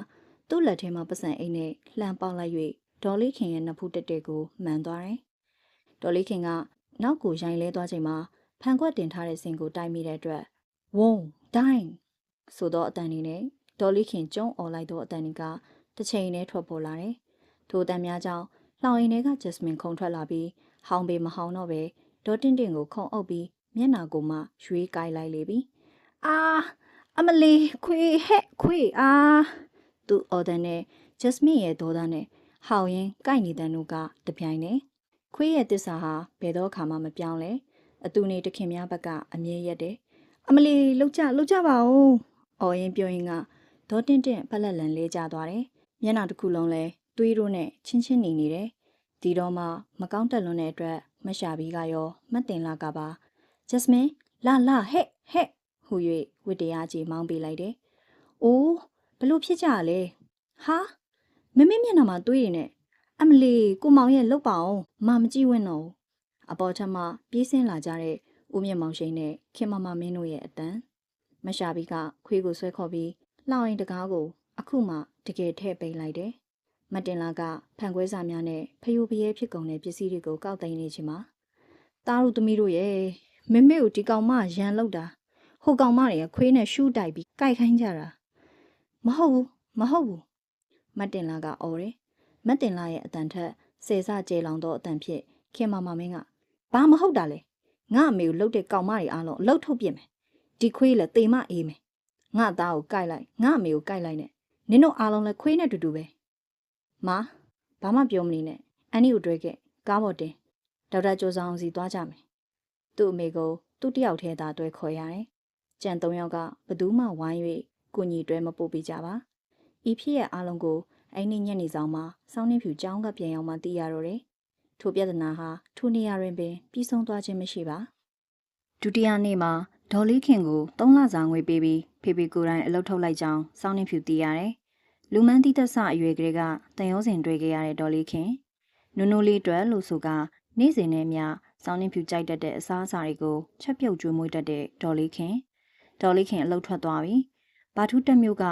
သူ့လက်ထဲမှာပစံအိမ်နဲ့လှမ်းပေါက်လိုက်၍ဒေါ်လေးခင်ရဲ့နဖူးတက်တဲ့ကိုမှန်သွားတယ်ဒေါ်လေးခင်ကနောက်ကိုရိုင်လဲသွားချိန်မှာဖန်ခွက်တင်ထားတဲ့စင်ကိုတိုက်မိတဲ့အတွက်ဝုန်းဒိုင်းဆိုတော့အတန်နေနဲ့ဒေါ်လေးခင်ကျုံအော်လိုက်တော့အတန်ကတစ်ချိန်နဲ့ထွက်ပေါ်လာတယ် ထိုတန်များကြောင့်လှောင်အိမ်ထဲကဂျက်စမင်ခုန်ထွက်လာပြီးဟောင်းပေမဟောင်းတော့ပဲဒေါ်တင့်တင့်ကိုခုံအုပ်ပြီးမျက်နာကိုမှရွေးကိုက်လိုက်လေပြီအာအမလီခွေဟဲ့ခွေအာသူအော်ဒန်နဲ့ဂျက်စမင်ရဲ့ဒေါသနဲ့ဟောင်းရင်ကိုက်နေတဲ့နှုတ်ကတပြိုင်နဲ့ခွေရဲ့တစ္ဆာဟာဘယ်တော့ခါမှမပြောင်းလဲအတူနေတခင်များဘက်ကအမြဲရက်တယ်အမလီလောက်ကြပါဦးအော်ရင်ပြောရင်ကဒေါ်တင့်တင့်ဖက်လက်လန်လေးကျသွားတယ်မျက်နှာတစ်ခုလုံးလဲတွေးတို့နဲ့ချင်းနေတယ်ဒီတော့မှမကောင်းတက်လွန်းတဲ့အတွက်မရှာပြီးကရောမတ်တင်လာကပါဂျက်စမင်လာဟဲ့ဟူ၍ဝတ္တရားကြီးမောင်းပေးလိုက်တယ်အိုးဘလို့ဖြစ်ကြလဲဟာမမေမျက်နှာမှာတွေးရနေအမလီကိုမောင်ရဲ့လောက်ပါအောင်မကြည့်ဝင်းတော့အပေါ်ထမှပြေးဆင်းလာကြတဲ့ဦးမြင့်မောင်ရှိန်နဲ့ခင်မမမင်းတို့ရဲ့အတန်မရှာပြီးကခွေးကိုဆွဲခေါ်ပြီးလှောင်ရင်တကားကိုအခုမှတကယ်ထည့်ပိတ်လိုက်တယ်မတင်လာကဖန်ခွဲစာများနဲ့ဖယိုဖျဲဖြစ်ကုန်တဲ့ပစ္စည်းတွေကိုကောက်သိမ်းနေချင်မှာတားတို့သမီးတို့ရဲ့မမေကိုဒီကောင်မရန်လောက်တာဟိုကောင်မတွေကခွေးနဲ့ရှူးတိုက်ပြီးကြိုက်ခိုင်းကြတာမဟုတ်ဘူးမတင်လာကအော်တယ်မတင်လာရဲ့အတန်ထက်စေစကျေလောင်သောအတန်ဖြင့်ခင်မမမင်းကဘာမဟုတ်တာလဲငါအမေကိုလှုပ်တဲ့ကောင်မတွေအားလုံးအလှုပ်ထုတ်ပြစ်မယ်ဒီခွေးလည်းတေမအေးမယ်ငါသားကိုကြိုက်လိုက်ငါအမေကိုကြိုက်လိုက်နဲ့နင်တို့အားလုံးလည်းခွေးနဲ့တူတူပဲဘာမှပြောမနေနဲ့အန်နီကိုတွေ့ခဲ့ကားပေါ်တင်ဒေါက်တာကျော်ဆောင်စီသွားကြမယ်သူ့အမေကိုသူ့တယောက်ထဲသာတွဲခေါ်ရတယ်ကြံ၃ယောက်ကဘသူမှဝိုင်း၍ကိုညီတွဲမပို့ပေးကြပါဤဖြစ်ရဲ့အားလုံးကိုအဲ့ဒီညနေဆောင်မှာစောင်းနှင်းဖြူကျောင်းကပြန်ရောက်မှသိရတော့တယ်ထိုပြဿနာဟာထိုနေရာတွင်ပင်ပြီးဆုံးသွားခြင်းမရှိပါဒုတိယနေ့မှာဒေါ်လေးခင်ကို3လစာငွေပေးပြီးဖေဖေကိုယ်တိုင်အလုပ်ထုတ်လိုက်ကြောင်းစောင်းနှင်းဖြူသိရတယ်လူမန်းတိသက်ဆအရွယ်ကလေးကတန်ရုံးစင်တွေ့ခဲ့ရတဲ့ဒေါ်လေးခင်နုံနိုးလေးအတွက်လို့ဆိုကနေ့စဉ်နဲ့မျှစောင်းနှင်းဖြူကြိုက်တတ်တဲ့အစားအစာတွေကိုချက်ပြုတ်ကျွေးမွေးတတ်တဲ့ဒေါ်လေးခင်အလုပ်ထွက်သွားပြီဘာထူးတက်မျိုးက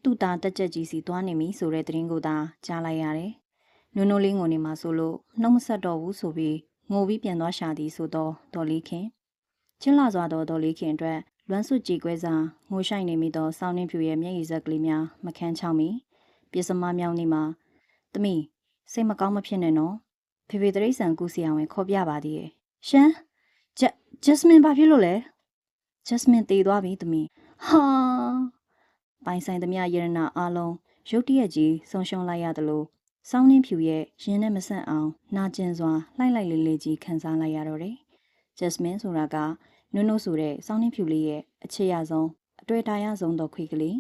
သူ့သားတက်ကြက်ကြီးစီသွားနေပြီဆိုတဲ့သတင်းကိုသာကြားလိုက်ရတယ်နုံနိုးလေးငိုနေမှာဆိုလို့နှုတ်မဆက်တော့ဘူးဆိုပြီးငိုပြီးပြန်သွားရှာသည်ဆိုတော့ဒေါ်လေးခင်ချင်းလာစွာသောဒေါ်လေးခင်အတွက်လွမ်းစွကြေကွဲစာငိုရှိုက်နေမိသောစောင်းနှင်းဖြူရဲ့မျက်ရည်စက်ကလေးများမခန်းချောင်းမီပြစ်စမမြောင်းနေမှာသမီးစိတ်မကောင်းမဖြစ်နဲ့နော်ဖေဖေတရိတ်ဆန်ကူစီအောင်ဝင်ခေါ်ပြပါသေးရဲ့ရှမ်းဂျက်စမင်ဘာဖြစ်လို့လဲဂျက်စမင်တည်သွားပြီသမီးဟာပိုင်ဆိုင်သမျှရတနာအားလုံးရုတ်တရက်ကြီးဆုံးရှုံးလိုက်ရသလိုစောင်းနှင်းဖြူရဲ့ရင်နဲ့မဆန့်အောင်နာကျင်စွာလှိုက်လေးလေးကြီးခံစားလိုက်ရတော့တယ်ဂျက်စမင်ဆိုတာကနုံဆိုတဲ့စောင်းနှင်းဖြူလေးရဲ့အချစ်ရဆုံးအတွေ့အတာရဆုံးသောခွေးကလေး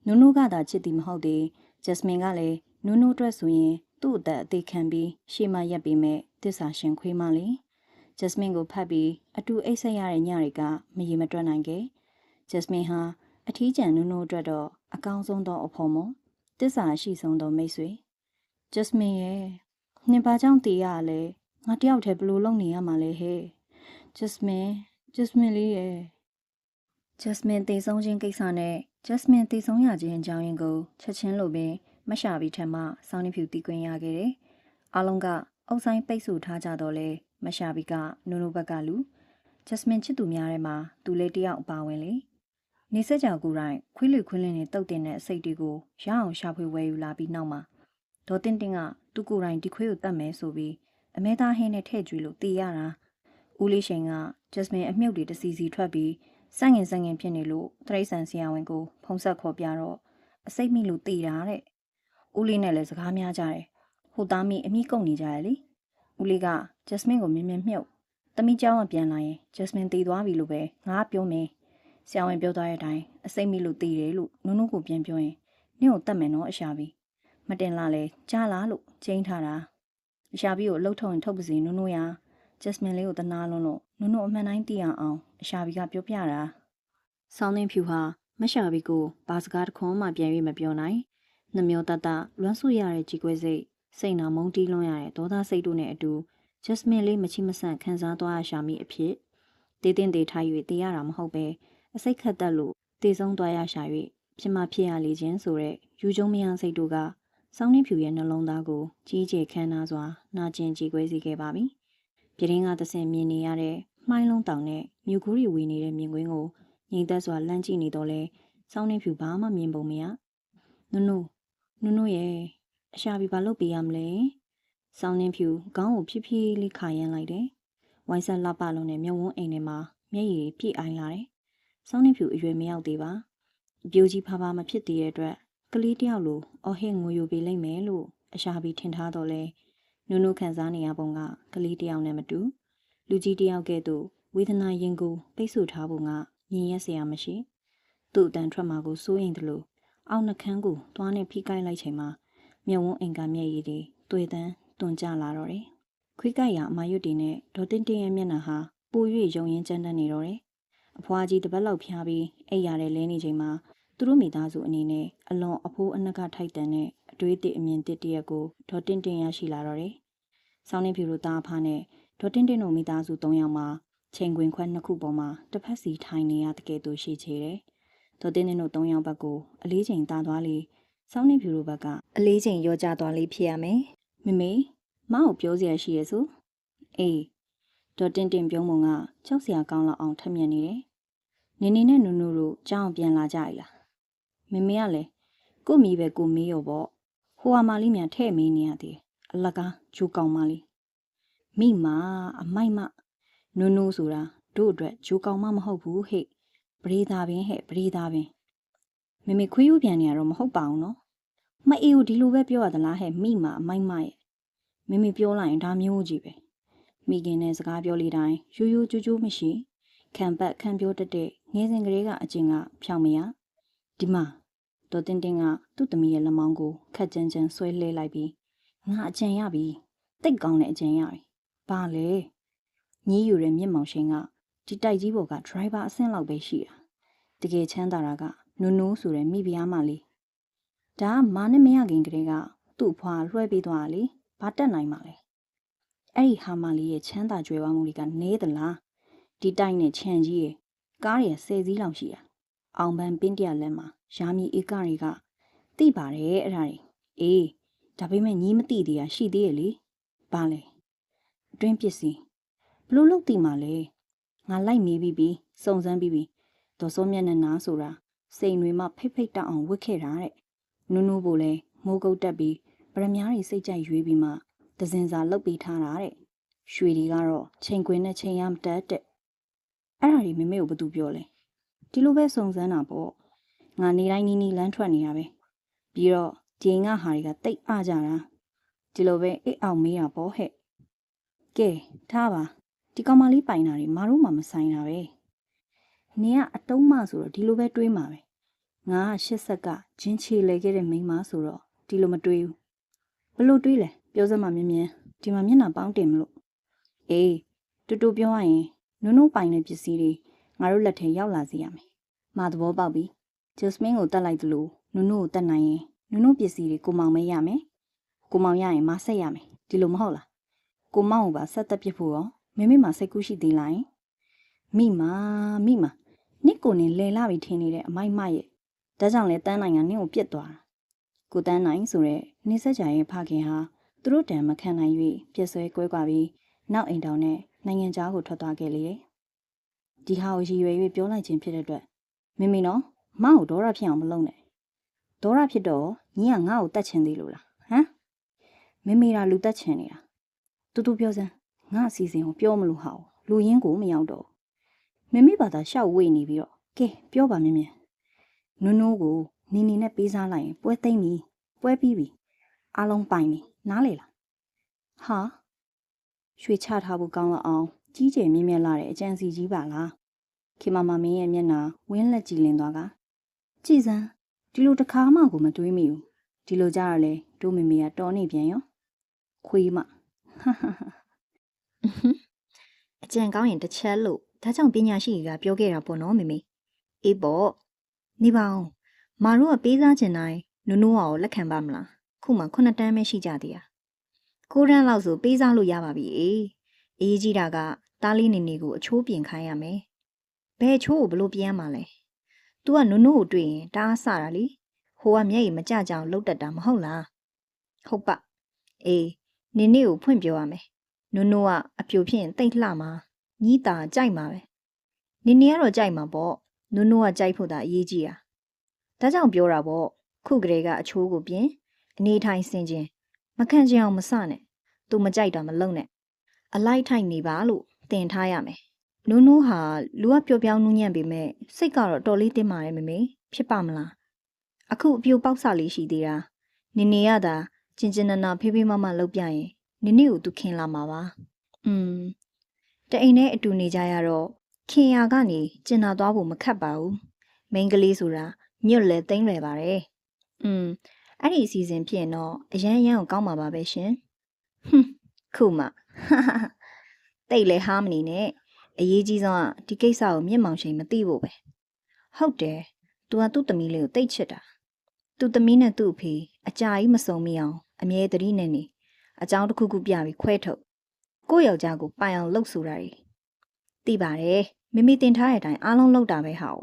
နုံကသာချစ်သည်မဟုတ်သေးဂျက်စမင်ကလည်းနုံအတွက်ဆိုရင်သူ့အသက်အသေးခံပြီးရှေ့မှရက်ပြီးမဲ့တစ္ဆာရှင်ခွေးမလေးဂျက်စမင်ကိုဖတ်ပြီးအတူအိတ်ဆက်ရတဲ့ညတွေကမရေမတွက်နိုင်ခဲ့ဂျက်စမင်ဟာအထီးကျန်နုံအတွက်တော့အကောင်းဆုံးသောအဖော်မတစ္ဆာရှိဆုံးသောမိတ်ဆွေဂျက်စမင်ရဲ့နှင်ပါကြောင့်တည်ရလဲငါတယောက်တည်းဘလို့လုပ်နေရမှာလဲဟဲ့ဂျက်စမင်လေးရဲ့ဂျက်စမင်တည်ဆုံးခြင်းကိစ္စနဲ့ဂျက်စမင်တည်ဆုံးရခြင်းအကြောင်းရင်းကိုချက်ချင်းလိုပင်မရှာပြီးထက်မှစောင်းနှင်းဖြူတီးခွင့်ရခဲ့တယ်။အားလုံးကအုပ်ဆိုင်ပိတ်ဆို့ထားကြတော့လဲမရှာပြီးကနုံဘက်ကလူဂျက်စမင်ချစ်သူများထဲမှာသူလေးတယောက်အပါဝင်လေ။နေဆက်ကြောင်ကိုယ်တိုင်ခွေးလင်းနဲ့တုတ်တင်တဲ့အစိတ်တွေကိုရအောင်ရှာဖွေဝယ်ယူလာပြီးနောက်မှာဒေါ်တင်ကသူကိုယ်တိုင်ဒီခွေးကိုတတ်မယ်ဆိုပြီးအမဲသားဟင်းနဲ့ထည့်ကြွေလို့တီးရတာဦးလေးရှင်ကဂျက်စမင်အမြုပ်တွေတစီစီထွက်ပြီးစန့်ငင်ဖြစ်နေလို့တရိတ်ဆန်ဆရာဝန်ကိုဖုံးဆက်ခေါ်ပြတော့အစိတ်မိလို့တီးတာတဲ့ဦးလေးနဲ့လည်းစကားများကြတယ်ဟိုသားမိအမိကုန်နေကြရလေဦးလေးကဂျက်စမင်ကိုမြင်မြုပ်သမီးเจ้าကပြန်လာရင်ဂျက်စမင်တီးသွားပြီလို့ပဲငါပြောမယ်ဆရာဝန်ပြောသွားတဲ့အတိုင်းအစိတ်မိလို့တီးတယ်လို့နုံကိုပြန်ပြောရင်နင့်ကိုတတ်မယ်နော်အရှာပြီးမတင်လာလဲကြားလားလို့ချိန်ထားတာအရှာပြီးကိုလှုပ်ထုံထုတ်ပါစေနုံရဂျက်စမင်လေးကိုတနာလုံးလို့နုံအမှန်တိုင်းသိအောင်အရှာပြီးကပြောပြတာဆောင်းနှင်းဖြူဟာမရှာပြီးကိုဘာစကားတခွန်းမှပြန်၍မပြောနိုင်နှမျောတတလွမ်းဆွရတဲ့ကြီးကွဲစိတ်နာမုန်းတီးလွန်းရတဲ့ဒေါသစိတ်တို့နဲ့အတူဂျက်စမင်လေးမချိမဆန့်ခံစားသွားရရှာမိအဖြစ်တေးတင်ထား၍တေးရတာမဟုတ်ပဲအစိတ်ခတ်တက်လို့တေးဆုံးသွားရရှာ၍ဖြစ်မှဖြစ်ရလေခြင်းဆိုတဲ့ယူကျုံမယစိတ်တို့ကစောင်းနှင်းဖြူရဲ့နှလုံးသားကိုကြီးကျယ်ခမ်းနားစွာနာကျင်ကြေကွဲစေခဲ့ပါပြီပြတင်းကသစင်မြင်နေရတဲ့မှိုင်းလုံးတောင်နဲ့မြူကူးရီဝေနေတဲ့မြင်ကွင်းကိုငြိမ်သက်စွာလှမ်းကြည့်နေတော့လဲစောင်းနှင်းဖြူဘာမှမြင်ပုံမရနုံရဲ့ အရှာပြီးဘာလုပ်ပေးရမလဲစောင်းနှင်းဖြူခေါင်းကိုဖြည်းဖြည်းလေးခါရမ်းလိုက်တယ်ဝိုင်းဆက်လှပလုံးနဲ့မြုံဝန်းအိမ်ထဲမှာမျက်ရည်ပြည့်အိုင်လာတယ်စောင်းနှင်းဖြူအရွယ်မရောက်သေးပါအပြိုကြီးဖာဖာမဖြစ်သေးတဲ့အတွက်ကလေးတယောက်လိုအော်ဟစ်ငိုယိုပေးလိုက်မယ်လို့အရှာပြီးထင်ထားတော့လဲနုနုခံစားနေရပုံကကလေးတယောက်နဲ့မတူလူကြီးတယောက်ကဲ့သို့ဝေဒနာရင်ကိုပိတ်ဆို့ထားပုံကမြင်ရက်စရာမရှိသူ့အတန်ထွက်မှာကိုစိုးရင်တလို့အောက်နှခမ်းကိုသွားနဲ့ဖိကိုက်လိုက်ချိန်မှာမြုံဝန်းအိမ်ကမျက်ရည်တွေတွေ့တန်းတွန်ကြလာတော့တယ်ခွေးကိုက်ရအမရွတ်တွေနဲ့ဒေါ်တင်တင်ရဲ့မျက်နှာဟာပို၍ယုံရင်ကြမ်းတမ်းနေတော့တယ်အဖွားကြီးတပတ်လောက်ဖျားပြီးအိပ်ရတဲ့လဲနေချိန်မှာသူတို့မိသားစုအနေနဲ့အလွန်အဖိုးအနှက်ကထိုက်တန်တဲ့အတွေးတစ်အမြင်တစ်တရက်ကိုဒေါ်တင်တင်ရရှိလာတော့တယ်။ဆောင်းနေဖြူတို့သားအဖားနဲ့ဒေါ်တင်တင်တို့မိသားစု၃ယောက်မှာချိန်ခွင်ခွက်နှစ်ခုပေါ်မှာတစ်ဖက်စီထိုင်နေရတဲ့ကဲ့သို့ရှိချေတယ်။ဒေါ်တင်တင်တို့၃ယောက်ဘက်ကိုအလေးချိန်တာသွားလေဆောင်းနေဖြူတို့ဘက်ကအလေးချိန်ရောကြသွားလေဖြစ်ရမယ်။မမေမအောင်ပြောစရာရှိရဲ့ဆို။အေးဒေါ်တင်တင်ပြုံးပုံကကြောက်စရာကောင်းလောက်အောင်ထက်မြက်နေတယ်။နေနေနဲ့နုနုတို့ကြောင်းပြန်လာကြရလား။မမေကလည်းကိုမီးပဲကိုမေးရောပေါ့ဟိုဟာမလေးမြန်ထဲ့မေးနေရသေးအလကားဂျိုးကောင်းမလေးမိမအမိုက်မနုနုဆိုတာတို့အတွက်ဂျိုးကောင်းမမဟုတ်ဘူးဟဲ့ပရိသာပင်ဟဲ့ပရိသာပင်မမေခွေးယူပြန်နေရတော့မဟုတ်ပါဘူးနော်မအေးကိုဒီလိုပဲပြောရသလားဟဲ့မိမအမိုက်မရဲ့မမေပြောလိုက်ရင်ဒါမျိုးကြီးပဲမိခင်နဲ့စကားပြောလေတိုင်းရိုးရိုးကြိုးကြိုးမရှိခံပတ်ခံပြောတတ်တဲ့ငယ်စဉ်ကလေးကအကျင့်ကဖြောင်မရဒီမှာဒေါ်တင်တင်ကသူ့သမီးရဲ့လက်မောင်းကိုခက်ကြမ်းကြမ်းဆွဲလှဲလိုက်ပြီးငါအကျဉ်ရပြီတိတ်ကောင်းတဲ့အကျဉ်ရပြီဘာလဲညီးယူတဲ့မြင့်မောင်ရှင်ကဒီတိုက်ကြီးပေါ်က driver အဆင့်လောက်ပဲရှိတာတကယ်ချမ်းသာတာကနုနုဆိုတဲ့မိဖုရားမလေးဒါကမာနဲ့မရခင်ကလေးကသူ့အဖွာလွှဲပေးသွားတာလေဘာတက်နိုင်မှာလဲအဲ့ဒီဟာမလေးရဲ့ချမ်းသာကြွယ်ဝမှုတွေကနေသလားဒီတိုက်နဲ့ခြံကြီးရဲ့ကားရဲ့10စီးလောက်ရှိတာအောင်ပန်းပင်းတရလက်မှာရာမီဧကတွေကသိပါတယ်အဲ့ဒါတွေအေးဒါပေမဲ့ညီးမသိသေးတာရှိသေးရဲ့လေဘာလဲအတွင်းပစ္စည်းဘလို့လို့သိမှာလဲငါလိုက်မေးပြီးစုံစမ်းပြီးဒေါ်စောမျက်နှာနာဆိုတာစိန်တွေမှဖိတ်ဖိတ်တောက်အောင်ဝစ်ခဲ့တာတဲ့နုနုဘိုလဲမိုးကုတ်တက်ပြီးပရမ ्या တွေစိတ်ကြိုက်ရွေးပြီးမှဒဇင်စာလုတ်ပေးထားတာတဲ့ရွှေတွေကတော့ချိန်ခွင်နဲ့ချိန်ရမတက်တဲ့အဲ့ဒါတွေမမေကိုဘာသူပြောလဲဒီလိုပဲစုံစမ်းတာပေါ့ငါနေတိုင်းနီးနီးလမ်းထွက်နေရပဲပြီးတော့ဒီငါဟာတွေကတိတ်အားကြတာဒီလိုပဲအိတ်အောင်မေးတာပေါ့ဟဲ့ကဲထားပါဒီကောင်မလေးပိုင်တာတွေမတို့မှမဆိုင်တာပဲနင်ကအတုံးမဆိုတော့ဒီလိုပဲတွေးမှာပဲငါက80ကဂျင်းချေလေခဲ့တဲ့မိန်းမဆိုတော့ဒီလိုမတွေးဘူးဘလို့တွေးလဲပြောစမ်းမမြင်မြင်ဒီမှာမျက်နှာပေါင်းတင်မလို့အေးတူတူပြောရရင်နုံနုပိုင်တဲ့ပစ္စည်းတွေငါတို့လက်ထဲရောက်လာစေရမယ်မသဘောပေါက်ပြီဂျစမင်းကိုတတ်လိုက်သလိုနုံနုကိုတတ်နိုင်ရင်နုံနုပစ္စည်းတွေကိုမောင်မဲရမယ်ကိုမောင်ရရင်မဆက်ရမယ်ဒီလိုမဟုတ်လားကိုမောင်ကိုပါဆက်တက်ပြစ်ဖို့ရောမိမိမှာစိတ်ကူးရှိသေးလားမိမနစ်ကိုနေလဲလာပြီးထင်းနေတဲ့အမိုက်မရဲ့ဒါကြောင့်လဲတန်းနိုင်ကနင့်ကိုပြစ်သွားတာကိုတန်းနိုင်ဆိုတဲ့နေဆက်ကြရဲ့ဖခင်ဟာသူတို့တံမခံနိုင်၍ပြက်ဆွဲကွဲကွာပြီးနောက်အိမ်တောင်နဲ့နိုင်ငံသားကိုထွက်သွားခဲ့လေတယ်ဒီဟာကိုရည်ရွယ်၍ပြောလိုက်ခြင်းဖြစ်တဲ့အတွက်မိမိနော်မောင်ကိုဒေါရဖြစ်အောင်မလုပ်နဲ့ဒေါရဖြစ်တော့ညီကငါ့ကိုတတ်ချင်သေးလို့လားဟမ်မိမိကလူတတ်ချင်နေတာတူတူပြောစမ်းငါအစီအစဉ်ကိုပြောမလို့ဟာလူရင်းကိုမရောက်တော့မိမိဘာသာရှောက်ဝေ့နေပြီးတော့ကဲပြောပါမြင်မြင်နုံနုကိုနီနီနဲ့ပေးစားလိုက်ရင်ပွဲသိမ့်ပြီပွဲပြီးပြီအားလုံးပိုင်ပြီနားလေလားဟာရွှေချထားဖို့ကောင်းတော့အောင်ကြီးကျယ်မြင့်မြတ်လာတဲ့အကြံစီကြီးပါလားခေမမမင်းရဲ့မျက်နှာဝင်းလက်ကြည်လင်သွားကကြည်စမ်းဒီလိုတစ်ခါမှကိုမတွေးမိဘူးဒီလိုကြရလဲတို့မေမေကတော်နေပြန်ရောခွေးမအကြံကောင်းရင်တစ်ချက်လို့ဒါကြောင့်ပညာရှိကြီးကပြောခဲ့တာပေါ့နော်မေမေအေးပေါ့နေပါဦးမာတို့ကပေးစားချင်တိုင်းနုံနုအောင်လက်ခံပါမလားခုမှ9တန်းပဲရှိကြသေးတာ9တန်းလောက်ဆိုပေးစားလို့ရပါပြီအေးကြီးတာကတားလေးနေနေကိုအချိုးပြင်ခိုင်းရမယ်ဘယ်ချိုးကိုဘလို့ပြင်ရမှာလဲ तू ကနုံနုကိုတွေ့ရင်တားဆတာလေဟိုကမျက်ရည်မကြကြအောင်လှုပ်တတ်တာမဟုတ်လားဟုတ်ပါအေးနေနေကိုဖွင့်ပြောရမယ်နုံနုကအပြိုဖြစ်ရင်တိတ်လှမှာညီးတာကြိုက်မှာပဲနေနေကတော့ကြိုက်မှာပေါ့နုံနုကကြိုက်ဖို့သာအရေးကြီးတာဒါကြောင့်ပြောတာပေါ့ခုကလေးကအချိုးကိုပြင် အနေထိုင်ဆင်ခြင်းမခံချင်အောင်မစနဲ့သူမကြိုက်တာမလုပ်နဲ့အလိုက်ထိုင်နေပါလို့တင်ထားရမယ်နူးနူးဟာလူကပျော်ပြောင်းနူးညံ့ပေမဲ့စိတ်ကတော့တော်လေးတင်းမာတယ်မေဖြစ်ပါမလားအခုအပြိုပေါက်စာလေးရှိသေးတာနေနေရတာကျင်ကျင်နာနာဖေးဖေးမမလုပ်ပြရင်နင်းနေကိုသူခင်လာမှာပါတအိမ်နဲ့အတူနေကြရတော့ခင်ရကနေကျင်နာသွားဖို့မခက်ပါဘူးမိန်းကလေးဆိုတာညွတ်လဲသိမ့်လွယ်ပါတယ်အဲ့ဒီအစီအစဉ်ဖြစ်ရင်တော့အရန်ကိုကောင်းမှာပါပဲရှင်ခုမှတိတ်လဲဟားမနေနဲ့အရေးကြီးဆုံးကဒီကိစ္စကိုမျက်မှောင်ချိန်မသိဖို့ပဲဟုတ်တယ်သူကသူ့သမီးလေးကိုတိတ်ချစ်တာသူ့သမီးနဲ့သူ့အဖေအကြာကြီးမစုံမိအောင်အမြဲတည်းနဲ့နေအကြောင်းတစ်ခုခုပြပြီးခွဲထုတ်ကိုယ့်ယောက်ျားကိုပိုင်အောင်လှုပ်ဆိုတာတွေသိပါတယ်မိတင်ထားတဲ့အတိုင်းအားလုံးလုပ်တာပဲဟော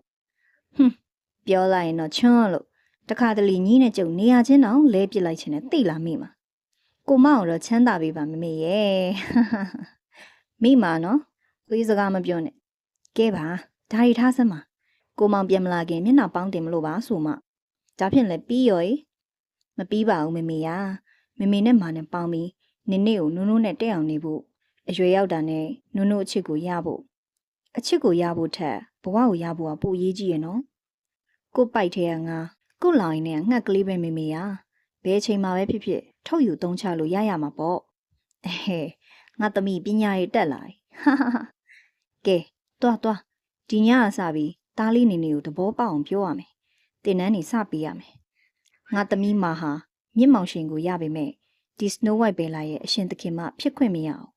ပြောလိုက်ရင်တော့ချွန်းလို့တခါတလေညီးနဲ့ကြုံနေရချင်းတော့လဲပစ်လိုက်ခြင်းနဲ့သိလာမိမှာကိုမအောင်တော့ချမ်းသာပေးပါမေရဲ့မိမာနော်သွေးစကားမပြောနဲ့ကဲပါဒါရီထားစမ်းပါကိုမောင်ပြန်မလာခင်မျက်နှာပေါင်းတင်မလို့ပါဆိုမှဒါဖြင့်လည်းပြီးရောမပြီးပါဘူးမေရမေနဲ့မာနဲ့ပေါင်းပြီးနင်းနေကိုနုံနုံနဲ့တက်အောင်နေဖို့အရွယ်ရောက်တာနဲ့နုံနုံအချစ်ကိုရဖို့အချစ်ကိုရဖို့ထက်ဘဝကိုရဖို့ကပိုအရေးကြီးရဲ့နော်ကိုပိုက်ထဲကငါကိုလောင်ရင်နဲ့ငှက်ကလေးပဲမေရဘယ်ချိန်မှပဲဖြစ်ဖြစ်ထုတ်ယူသုံးချလို့ရမှာပေါ့ငါသမီးပညာရေးတက်လာကဲတွားဒီညကစပြီးတားလေးနေနေကိုသဘောပေါက်အောင်ပြောရမယ်တင်နန်းနေစပေးရမယ်ငါသမီးမာဟာမြင့်မောင်ရှင်ကိုရပေမဲ့ဒီ Snow White ပဲလာရဲ့အရှင်သခင်မဖြစ်ခွင့်မရအောင်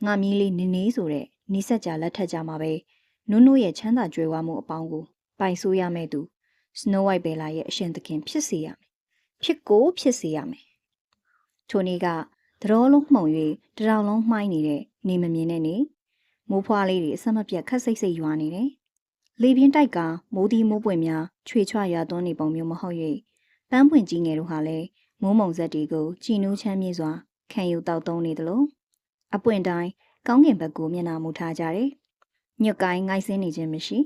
ငါမီးလေးနေဆိုတဲ့နီးစက်ကြလက်ထက်ကြမှာပဲနုံရဲ့ချမ်းသာကြွယ်ဝမှုအပေါင်းကိုပိုင်ဆိုးရမယ့်သူ Snow White ပဲလာရဲ့အရှင်သခင်ဖြစ်စေရမယ်ဖြစ်စေရမယ်ထိုနေ့ကတတော်လုံးမှုံ၍တရောင်လုံးမှိုင်းနေတဲ့နေမမြင်တဲ့နေမိုးဖွားလေးတွေအဆက်မပြတ်ခက်စိတ်ရွာနေတယ်လေပြင်းတိုက်ကမိုးဒီမိုးပွင့်များချွေချွရွာသွန်းနေပုံမျိုးမဟုတ်၍ပန်းပွင့်ကြီးငယ်တို့ဟာလည်းမိုးမုံဆက်တွေကိုကြည်နူးချမ်းမြေ့စွာခံယူတောက်သုံးနေသလိုအပွင့်တိုင်းကောင်းကင်ဘက်ကိုမျက်နှာမူထားကြတယ်ညွတ်ကိုင်းငိုက်ဆင်းနေခြင်းမရှိ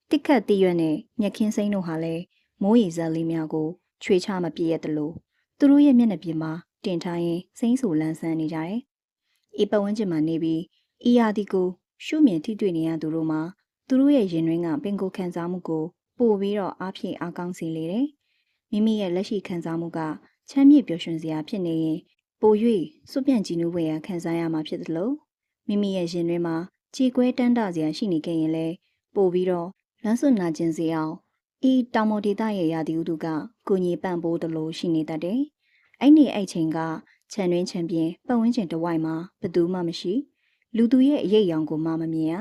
တစ်ခတ်တည့်ရွက်နဲ့မြက်ခင်းစိမ့်တို့ဟာလည်းမိုးရီဇက်လေးများကိုချွေချမပြည့်ရသလိုသူတို့ရဲ့မျက်နှာပြင်မှာတင်ထားရင်စိမ့်ဆူလန်းဆန်းနေကြတယ်။ဤပဝန်းကျင်မှာနေပြီးဤရာသီကိုရှုမြင်ထိတွေ့နေရသူတို့မှာသူတို့ရဲ့ရင်တွင်းကပင်ကိုခံစားမှုကိုပို့ပြီးတော့အားဖြည့်အားကောင်းစေလေတယ်။မိမိရဲ့လက်ရှိခံစားမှုကချမ်းမြေ့ပျော်ရွှင်စရာဖြစ်နေရင်ပို၍စွပြန့်ကြည်နူးဝေရခံစားရမှာဖြစ်သလိုမိမိရဲ့ရင်တွင်းမှာကြေကွဲတန်းတစရာရှိနေခဲ့ရင်လည်းပို့ပြီးတော့လမ်းစွနာကျင်စေအောင်ဤတောင်မော်ဒေသရဲ့ရာသီဥတုကကိုညီပန့်ပိုးသလိုရှိနေတတ်တယ်။အဲ့ဒီအဲ့ချိန်ကခြံတွင်းခြံပြင်ပတ်ဝန်းကျင်တစ်ဝိုက်မှာဘသူမှမရှိလူသူရဲ့အရေးအယောင်ကိုမှမမြင်ရ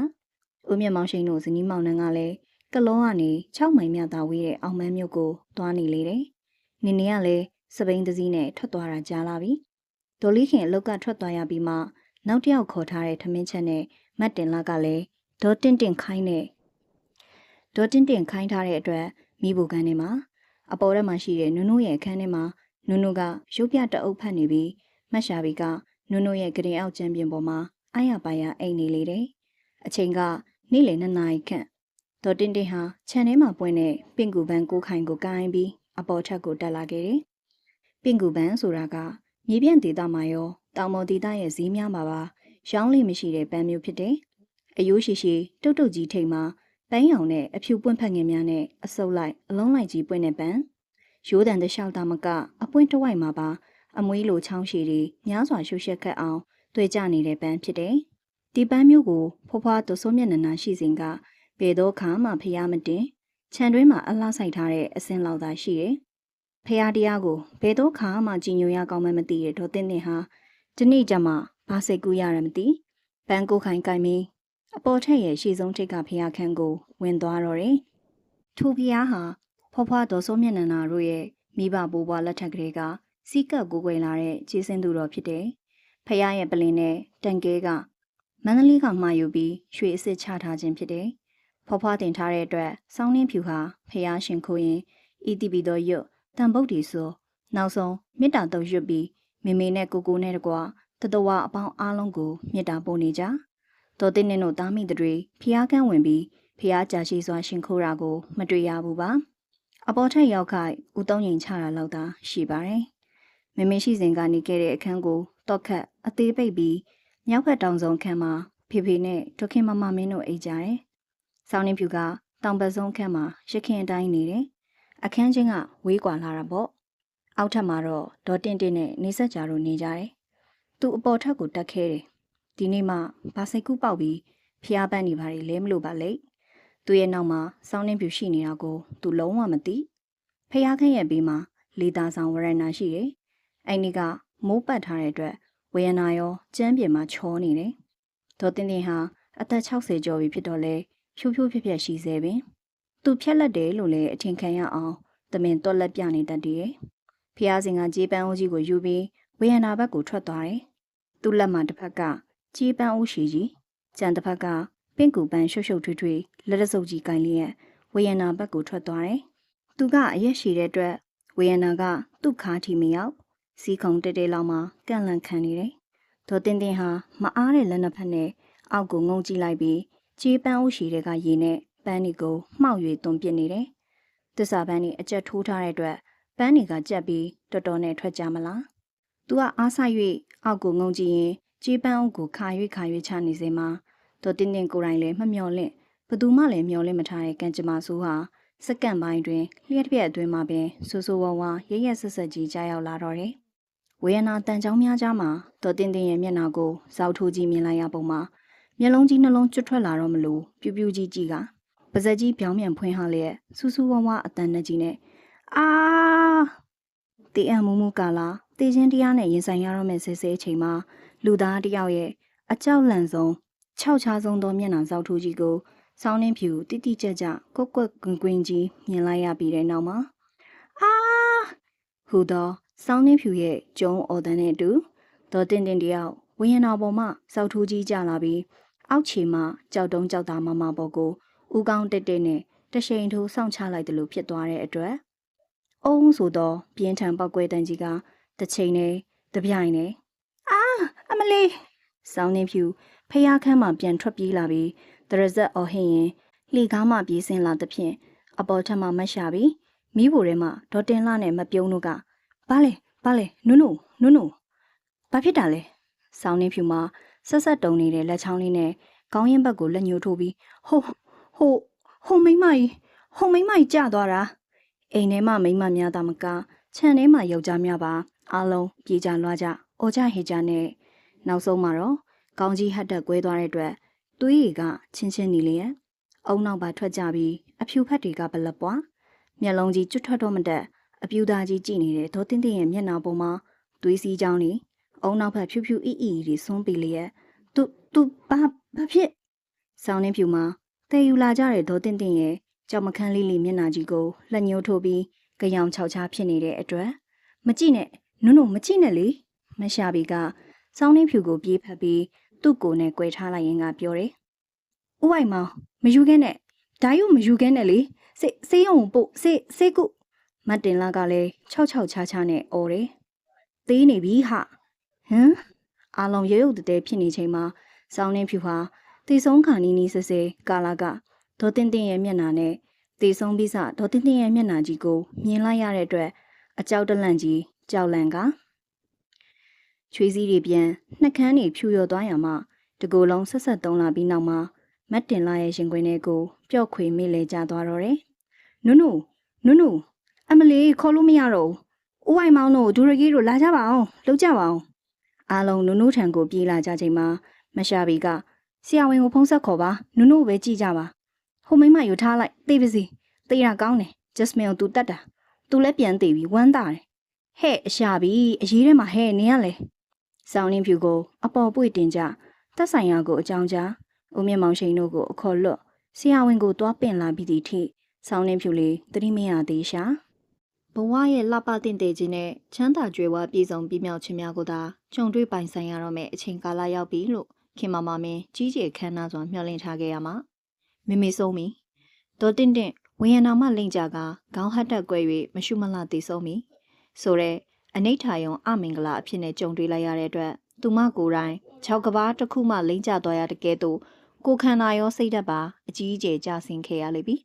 ဦးမြတ်မောင်ရှိန်တို့ဇနီးမောင်နှံကလည်းကလောကနေ6မိုင်မြသာဝေးတဲ့အောင်မန်းမြို့ကိုသွားနေလေတယ်။နင်းနေကလည်းစပိန်တစည်းနဲ့ထွက်သွားတာကြားလာပြီ။ဒေါ်လေးခင်အလုတ်ကထွက်သွားရပြီးမှနောက်တစ်ယောက်ခေါ်ထားတဲ့ထမင်းချက်နဲ့မတ်တင်လာကလည်းဒေါ်တင်ခိုင်းထားတဲ့အတွက်မိဘကန်ထဲမှာအပေါ်ထဲမှာရှိတဲ့နုံရဲ့အခန်းထဲမှာနုံကရုပ်ပြတအုပ်ဖတ်နေပြီးမတ်ရှာဘီကနုံရဲ့ကရင်အောက်ကျမ်းပြင်ပေါ်မှာအားရပါရအိတ်နေလေတယ်။အချိန်ကနေ့လယ်2 နာရီခန့်ဒေါ်တင်ဟာခြံထဲမှာပွင့်တဲ့ပင်ကူပန်းကိုခိုင်ကိုကိုင်းပြီးအပေါ်ထက်ကိုတက်လာခဲ့တယ်။ပင်ကူပန်းဆိုတာကမြေပြန့်ဒေသမှာရောတောင်ပေါ်ဒေသရဲ့ဈေးများမှာပါရောင်းလိမရှိတဲ့ပန်းမျိုးဖြစ်တယ်။အယိုးရှိတုတ်ကြီးထိတ်မှာပန်းရောင်နဲ့အဖြူပွင့်ဖက်ငင်များနဲ့အစုပ်လိုက်အလုံးလိုက်ကြီးပွင့်တဲ့ပန်းရိုးတန်တလျှောက်သားမကအပွင့်တစ်ဝိုက်မှာပါအမွေးလိုချောင်းရှည်တွေများစွာရှုပ်ရှက်ခတ်အောင်တွေ့ကြနေတဲ့ပန်းဖြစ်တယ်။ဒီပန်းမျိုးကိုဖွားဖွားတိုးစိုးမျက်နှာနာရှိစဉ်ကဘယ်တော့ခါမှဖျားမတင်ခြံတွင်းမှာအလှဆိုင်ထားတဲ့အစင်းလောက်သာရှိတယ်။ဖျားတရားကိုဘယ်တော့ခါမှကြည်ညိုရကောင်းမှမသိတဲ့ဒေါ်တင်ဟာဒီနေ့ကျမှဘာစိတ်ကူးရရမသိပန်းကိုခိုင်ကိုင်မင်းအပေါ်ထက်ရဲ့ရှေ့ဆုံးထိပ်ကဖျားခန်းကိုဝင်သွားတော့တယ်။ထူဖျားဟာဖွားဖွားတိုးစိုးမျက်နှာနာတို့ရဲ့မိဘဘိုးဘွားလက်ထက်ကလေးကစီးကပ်ကိုကွယ်လာတဲ့ခြေစင်းသူတော်ဖြစ်တယ်။ဖះရဲ့ပလင်နဲ့တန်ကဲကမန္တလေးကမှာယူပြီးရွှေအစ်စ်ချထားခြင်းဖြစ်တယ်။ဖွားဖွားတင်ထားတဲ့အတွက်စောင်းနှင်းဖြူဟာဖះရှင်ခိုးရင်ဤတိပီတော်ရွတ်တန်ပုတ်တီဆိုနောက်ဆုံးမေတ္တာတုပ်ရွတ်ပြီးမေနဲ့ကိုနဲ့တကွာတတဝအပေါင်းအားလုံးကိုမေတ္တာပို့နေကြ။ဒေါ်တင်တို့သားမိတွေဖះကန်းဝင်ပြီးဖះကြာရှိစွာရှင်ခိုးတာကိုမတွေ့ရဘူးပါ။အပေါ်ထက်ရောက်ခိုက်ဦးသုံးရင်ချတာလောက်သာရှိပါတယ် မမေရှိစဉ်ကနေခဲ့တဲ့အခန်းကိုတော့ခတ်အသေးပိတ်ပြီးမြောက်ဘက်တောင်ဆုံးခန်းမှာဖေဖေနဲ့ဒေါခင်မမမင်းတို့အိတ်ကြတယ်။ဆောင်းနှင်းဖြူကတောင်ဘက်ဆုံးခန်းမှာရခင်အတိုင်းနေတယ်။အခန်းချင်းကဝေးကွာလာတာပေါ့။အောက်ထပ်မှာတော့ဒေါ်တင့်တင့်နဲ့နေဆက်ကြတို့နေကြတယ်။သူအပေါ်ထပ်ကိုတက်ခဲတယ်။ဒီနေ့မှဘာစိတ်ကူးပေါက်ပြီးဖျားပန်းနေပါလေလဲမလို့ပါလေ။သူ့ရဲ့နောက်မှာဆောင်းနှင်းဖြူရှိနေတာကိုသူလုံးဝမသိ။ဖျားခန့်ရဲ့ဘေးမှာလေသာဆောင်ဝရဏာရှိတယ်။အဲ့ဒီကမိုးပတ်ထားတဲ့အတွက်ဝေယနာရောကျမ်းပြင်မှာချောနေတယ်။ဒေါ်တင်တင်ဟာအသက်60ကျော်ပြီဖြစ်တော့လဲဖြိုးဖြိုးဖြက်ဖြက်ရှိသေးပင်သူဖြက်လက်တယ်လို့လည်းအထင်ခံရအောင်တမင်တွက်လက်ပြနေတတ်တယ်။ဖျားစင်ကကြေးပန်းအိုးကြီးကိုယူပြီးဝေယနာဘက်ကိုထွက်သွားတယ်။သူ့လက်မှာတစ်ဖက်ကကြေးပန်းအိုးရှိကြီးကျန်တစ်ဖက်ကပင့်ကူပန်းရှုပ်ရှုပ်ထွေးထွေးလက်ရစုပ်ကြီးကင်လျက်ဝေယနာဘက်ကိုထွက်သွားတယ်။သူကအရက်ရှိတဲ့အတွက်ဝေယနာကသူ့ခါထီမရောက်စီးခုံတဲတဲလောက်မှကန့်လန့်ခံနေတယ်။ဒေါ်တင်တင်ဟာမအားတဲ့လက်နှစ်ဖက်နဲ့အောက်ကိုငုံကြည့်လိုက်ပြီးကြေးပန်းအိုးရှိတဲ့ကရေနဲ့ပန်းတွေကိုမှောက်၍သွန်ပစ်နေတယ်။သစ္စာပန်းတွေအကျက်ထိုးထားတဲ့အတွက်ပန်းတွေကကြက်ပြီးတော်တော်နဲ့ထွက်ကြမလား။ "तू ကအားဆိုင်၍အောက်ကိုငုံကြည့်ရင်ကြေးပန်းအိုးကိုခါ၍ချနေစေမှာဒေါ်တင်တင်ကိုယ်တိုင်လည်းမမျော်လင့်ဘသူမှလည်းမျော်လင့်မထားတဲ့ကံကြမ္မာဆိုးဟာစက္ကန့်ပိုင်းတွင်လျှက်တစ်ပြက်အတွင်းမှာပင်ဆိုးဆိုးဝါးဝါရရက်ဆက်ဆက်ကြီးကြားရောက်လာတော့တယ်။ဝေယနာတန်ချောင်းများကြားမှာဒေါ်တင်တင်ရဲ့မျက်နှာကိုဇောက်ထိုးကြီးမြင်လိုက်ရပုံမှာမျက်လုံးကြီးနှလုံးကျွတ်ထွက်လာတော့မလို့ပြူးပြူးကြီးကပါဇက်ကြီးပြောင်းပြန်ဖွင့်ဟလျက်စူးစူးဝါးဝါအတန်နဲ့ကြီးနဲ့အာတေးအံမူမူကာလာတေးချင်းတရားနဲ့ရင်ဆိုင်ရတော့မယ့်ဆဲဆဲအချိန်မှာလူသားတယောက်ရဲ့အကြောက်လန့်ဆုံးခြောက်ခြားဆုံးသောမျက်နှာဇောက်ထိုးကြီးကိုဆောင်းနှင်းဖြူတိတိကျကျကွက်ကွက်ကွင်းကြီးမြင်လိုက်ရပြီးတဲ့နောက်မှာအာဟူသောဆောင်းနှင်းဖြူရဲ့ကျုံအော်တန်နဲ့အတူဒေါ်တင်တင်တယောက်ဝေယနာပေါ်မှဇောက်ထိုးကြီးကျလာပြီးအောက်ခြေမှကြောက်တုံးကြောက်သားမမပေါ်ကိုဦးကောင်းတက်တက်နဲ့တရှိန်ထိုးစောင့်ချလိုက်တယ်လို့ဖြစ်သွားတဲ့အတွက်အုံးဆိုသောပြင်းထန်ပောက်ကွဲတန်ကြီးကတစ်ချိန်နဲ့တပြိုင်နဲ့အာအမလေးဆောင်းနှင်းဖြူဖျားခန်းမှပြန်ထွက်ပြေးလာပြီးတရဇက်အော်ဟင်းရင်လှီကားမှပြေးဆင်းလာသဖြင့်အပေါ်ထက်မှမတ်ရှာပြီးမိဖို့ထဲမှာဒေါ်တင်လှနဲ့မပြုံးတို့ကဘာလဲနုဘာဖြစ်တာလဲဆောင်းနှင်းဖြူမှာဆက်ဆက်တုံနေတဲ့လက်ချောင်းလေးနဲ့ခေါင်းရင်းဘက်ကိုလက်ညှိုးထိုးပြီးဟိုမိမကြီးကျသွားတာအိမ်ထဲမှာမိမများတာမကခြံထဲမှာယောက်ျားများပါအားလုံးပြေးကြလွားကြအော်ကြဟေကြနဲ့နောက်ဆုံးမှာတော့ကောင်းကြီးဟတ်တက်ကွဲသွားတဲ့အတွက်သွေးရည်ကချင်းနေလျက်အုံနောက်ပါထွက်ကြပြီးအဖြူဖက်တွေကဘလက်ပွားမျက်လုံးကြီးကျွတ်ထွက်တော့မတဲ့အပြူသားကြီးကြည့်နေတဲ့ဒေါ်တင်တင်ရဲ့မျက်နှာပေါ်မှာသွေးစည်းကြောင်းနေအုံနောက်ဖက်ဖြူဖြူအီတွေဆွန်းပေးလျက်သူဘာဖြစ်ဆောင်းနှင်းဖြူမှာတဲယူလာကြတဲ့ဒေါ်တင်တင်ရဲ့ကြောက်မခန်းလေးမျက်နှာကြီးကိုလက်ညှိုးထိုးပြီးကြောင်ချောက်ချားဖြစ်နေတဲ့အတွက်မကြည့်နဲ့နုမကြည့်နဲ့လေမရှာဘီကဆောင်းနှင်းဖြူကိုပြေးဖက်ပြီးသူ့ကိုယ်နဲ့꿰ထားလိုက်ရင်ကပြောတယ်။ဦးဝိုင်မောင်မယူခဲနဲ့ဓာယုမယူခဲနဲ့လေစေးရုံပို့စေးကုမတ်တင်လာကလည်းချောက်ချားနဲ့အော်တယ်။သေးနေပြီဟာဟမ်အားလုံးရုပ်တဲဖြစ်နေချိန်မှာဆောင်းနှင်းဖြူဟာတေဆုံးခါနီးဆဲဆဲကာလာကဒေါ်တင်တင်ရဲ့မျက်နှာနဲ့တေဆုံးပြီးစဒေါ်တင်တင်ရဲ့မျက်နှာကြီးကိုမြင်လိုက်ရတဲ့အတွက်အကြောက်တလန့်ကြီးကြောက်လန့်ကချွေးစည်းတွေပြန်နှက်ခမ်းတွေဖြူရော်သွားရမှာတကူလုံးဆက်သုံးလာပြီးနောက်မှာမတ်တင်လာရဲ့ရင်ခွင်ထဲကိုပျော့ခွေမိလဲကျသွားတော့တယ်။နုအမလေးခေါ်လို့မရတော့ဘူး။ဦးဝိုင်မောင်တို့ဒူရကြီးတို့လာကြပါအောင်လှုပ်ကြပါအောင်။အားလုံးနုထံကိုပြေးလာကြချိန်မှာမရှာဘီကဆရာဝန်ကိုဖုန်းဆက်ခေါ်ပါနုပဲကြည့်ကြပါ။ဟိုမိမယူထားလိုက်သိပါစေ။သိရကောင်းတယ်။ Jasmine ကိုသူတတ်တာ။သူလည်းပြန်သိပြီးဝမ်းသာတယ်။ဟဲ့အရှာဘီအရေးထဲမှာဟဲ့နင်ရလေ။ဆောင်းနှင်းဖြူကိုအပေါ်ပွေတင်ကြတက်ဆိုင်ရာကိုအကြောင်းကြားဦးမြင့်မောင်ရှိန်တို့ကိုအခေါ်လွတ်ဆရာဝန်ကိုတွားပင့်လာပြီးသည့်ထိဆောင်းနှင်းဖြူလေးသတိမရသေးရှာဘဝရဲ့လှပတင့်တဲ့ခြင်းနဲ့ချမ်းသာကြွယ်ဝပြည်စုံပြည့်မြောက်ခြင်းများကိုသာကြုံတွေ့ပိုင်ဆိုင်ရတော့မယ့်အချိန်ကာလရောက်ပြီလို့ခင်မမမင်းကြီးကျယ်ခမ်းနားစွာမျှော်လင့်ထားခဲ့ရမှာမေဆုံးပြီဒေါ်တင့်ဝေယနာမလိမ့်ကြကခေါင်းဟတ်တက်ကွဲ၍မရှုမလှသေးဆုံးပြီဆိုတော့အနိဋ္ဌာယုံအမင်္ဂလာအဖြစ်နဲ့ကြုံတွေ့လိုက်ရတဲ့အတွက်သူမကိုယ်တိုင်6ကဘာတစ်ခုမှလိမ့်ကျသွားရတဲ့ကဲ့သို့ကိုခန္ဓာရောစိတ်ဓာတ်ပါအကြီးအကျယ်ကျဆင်းခဲ့ရလိမ့်ပြီ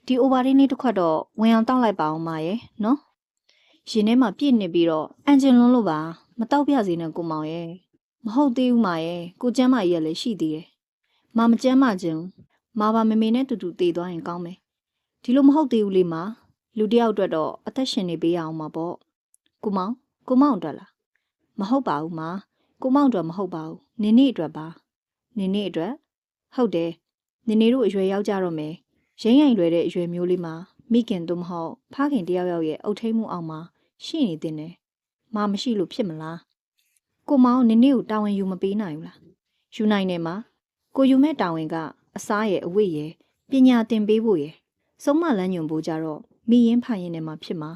ဒီ overrating လေးတစ်ခွက်တော့ဝင်အောင်တောက်လိုက်ပါအောင်မရဲ့နော် ရင်ထဲမှာပြည့်နေပြီးတော့အန်ဂျင်လွန်းလို့ပါမတော့ပြစေနဲ့ကိုမောင်ရဲ့မဟုတ်သေးဘူးမရဲ့ကိုကျမ်းမကြီးကလည်းရှိသေးတယ်မမကျမ်းမခြင်းမပါမမေနဲ့တူတူတည်သွားရင်ကောင်းမယ်ဒီလိုမဟုတ်သေးဘူးလေမလူတယောက်အတွက်တော့အသက်ရှင်နေပေးရအောင်မှာပေါ့ကိုမောင်အတွက်လားမဟုတ်ပါဘူးမကိုမောင်အတွက်မဟုတ်ပါဘူးနင်နေ့အတွက်ပါနင်နေ့အတွက်ဟုတ်တယ်နင်နေတို့အရွယ်ရောက်ကြတော့မယ်ရင်းရင်လွယ်တဲ့အရွယ်မျိုးလေးမှာမိခင်တို့မဟုတ်ဖခင်တယောက်ယောက်ရဲ့အုတ်ထိန်မှုအောင်မှာရှိနေတင်တယ်မမရှိလို့ဖြစ်မလားကိုမောင်နင်နေ့ကိုတာဝန်ယူမပေးနိုင်ဘူးလားယူနိုင်တယ်မကိုယူမဲ့တာဝန်ကအစားရဲ့အဝိရဲ့ပညာသင်ပေးဖို့ရဲ့ဆုံးမလန်းညွန်ဖို့ကြတော့မိရင်ဖရင်နဲ့မှဖြစ်မှာ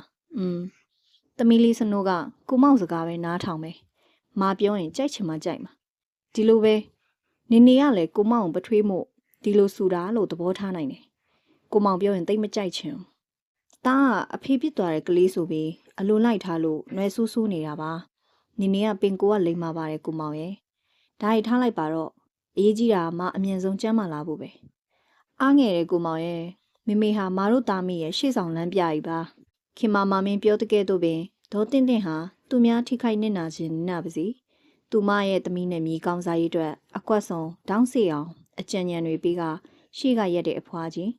သမီးလေးစနိုးကကိုမောင်စကားပဲနားထောင်မယ်မပြောရင်ကြိုက်ချင်မှကြိုက်မှာဒီလိုပဲနေနေကလည်းကိုမောင်ပထွေးမှုဒီလိုဆူတာလို့သဘောထားနိုင်တယ်ကိုမောင်ပြောရင်တိတ်မကြိုက်ချင်တားကအဖေဖြစ်သွားတဲ့ကလေးဆိုပြီးအလိုလိုက်ထားလို့နှွယ်ဆူးဆူးနေတာပါနေနေကပင်ကိုကလိမ့်မာပါတယ်ကိုမောင်ရဲ့ဒါရီထားလိုက်ပါတော့အရေးကြီးတာမအမြင်ဆုံးကျမ်းမာလာဖို့ပဲအားငယ်တဲ့ကိုမောင်ရဲ့မေမေဟာမတို့သားမိရဲ့ရှေ့ဆောင်လမ်းပြကြီးပါခင်မမမင်းပြောတကယ်တော့ပင်ဒေါ်တင်တင်ဟာသူများထိခိုက်နေနာခြင်းနာပါစီသူမရဲ့သမီးနဲ့မြေကောင်းစားရေးအတွက်အကွက်ဆုံးတောင်းစီအောင်အကြံဉာဏ်တွေပြီးကရှေ့ကရက်တဲ့အဖွားကြီး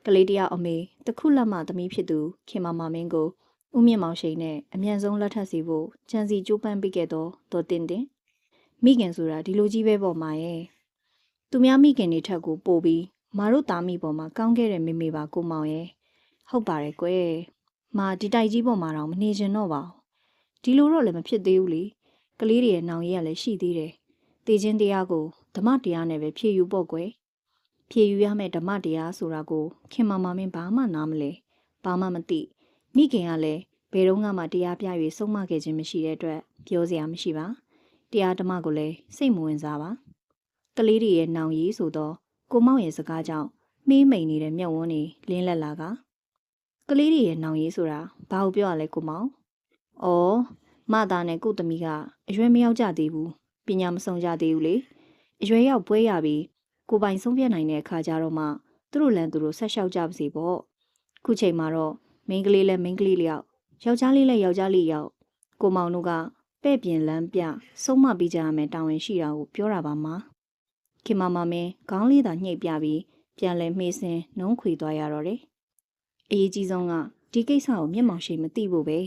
ကလေးတယောက်အမေတခုလက်မသမီးဖြစ်သူခင်မမမင်းကိုဦးမြင့်မောင်ရှိန်နဲ့အမြန်ဆုံးလက်ထပ်စီဖို့ကြံစီကြိုးပမ်းပေးခဲ့တော့ဒေါ်တင်တင်မိခင်ဆိုတာဒီလိုကြီးပဲပေါ့မာရဲ့သူများမိခင်တွေထက်ကိုပိုပြီးမတို့သားမိပေါ်မှာကောင်းခဲ့တဲ့မေမေပါကိုမောင်ရဲ့ဟုတ်ပါတယ်ကွယ်မာဒီတိုက်ကြီးပေါ်မှာတော့မနေချင်တော့ပါဘူးဒီလိုတော့လည်းမဖြစ်သေးဘူးလေကလေးတွေရဲ့နောင်ရည်ကလည်းရှိသေးတယ်တေခြင်းတရားကိုဓမ္မတရားနဲ့ပဲဖြည့်ယူပေါ့ကွယ်ဖြည့်ယူရမယ့်ဓမ္မတရားဆိုတာကိုခင်မမမင်းဘာမှနားမလဲဘာမှမသိမိခင်ကလည်းဘယ်တော့မှတရားပြ၍ဆုံးမခဲ့ခြင်းမရှိတဲ့အတွက်ပြောစရာမရှိပါတရားဓမ္မကိုလည်းစိတ်မဝင်စားပါကလေးတွေရဲ့နောင်ရည်ဆိုတော့ကိုမောင်ရဲ့စကားကြောင့်မေးမိန်နေတဲ့မျက်ဝန်းတွေလင်းလက်လာကလေးတွေရဲ့နောင်ရည်ဆိုတာဘာကိုပြောရလဲကိုမောင်ဩမသားနဲ့ကိုသမီးကအရွယ်မရောက်ကြသေးဘူးပညာမဆုံးကြသေးဘူးလေအရွယ်ရောက်ပွဲရပြီးကိုပိုင်ဆုံးဖြတ်နိုင်တဲ့အခါကျတော့မှသူတို့လန်သူတို့ဆက်လျှောက်ကြပါစေပေါ့ခုချိန်မှာတော့မိန်းကလေးလဲမိန်းကလေးလျောက်ယောက်ျားလေးလဲယောက်ျားလေးယောက်ကိုမောင်တို့ကပဲ့ပြင်လမ်းပြဆုံးမပြီးကြရမယ်တာဝန်ရှိတာကိုပြောတာပါမှာခင်မမမင်းခေါင်းလေးသာညှိပ်ပြပြီးပြန်လဲမှေးစင်းနှုံးခွေသွားရတော့တယ်အရေးကြီးဆုံးကဒီကိစ္စကိုမျက်မှောင်ရှိမသိဖို့ပဲ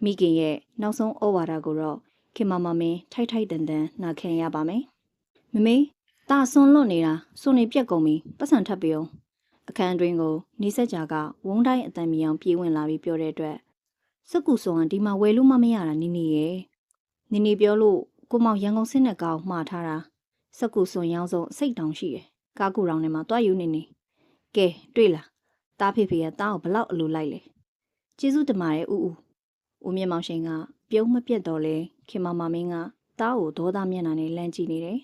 မိခင်ရဲ့နောက်ဆုံးဩဝါဒကိုတော့ခင်မမမင်းထိုက်ထိုက်တန်တန်နာခံရပါမယ်မမေတာဆွန်လွတ်နေတာစွန်နေပြက်ကုန်ပြီပတ်စံထပ်ပြုံးအခန်းတွင်ကိုနေဆက်ကြာကဝုန်းတိုင်းအတန်မြေအောင်ပြေးဝင်လာပြီးပြောတဲ့အတွက်စက်ကူဆွန်ကဒီမှာဝယ်လို့မရတာနီနီရဲ့နီနီပြောလို့ကိုမောင်ရန်ကုန်စစ်နဲ့ကောက်မှားထားတာစက်ကူဆွန်ရောင်းဆုံးစိတ်တောင်ရှိတယ်ကားကူတောင်ထဲမှာတွားယူနေကဲတွေ့လားတားဖေဖေကတားကိုဘလောက်အလိုလိုက်လဲကျေးဇူးတင်ပါတယ်ဦးမြင့်မောင်ရှင်ကပြုံးမပြတ်တော့လဲခင်မမမင်းကတားကိုဒေါသမျက်နှာနဲ့လန့်ကြည့်နေတယ်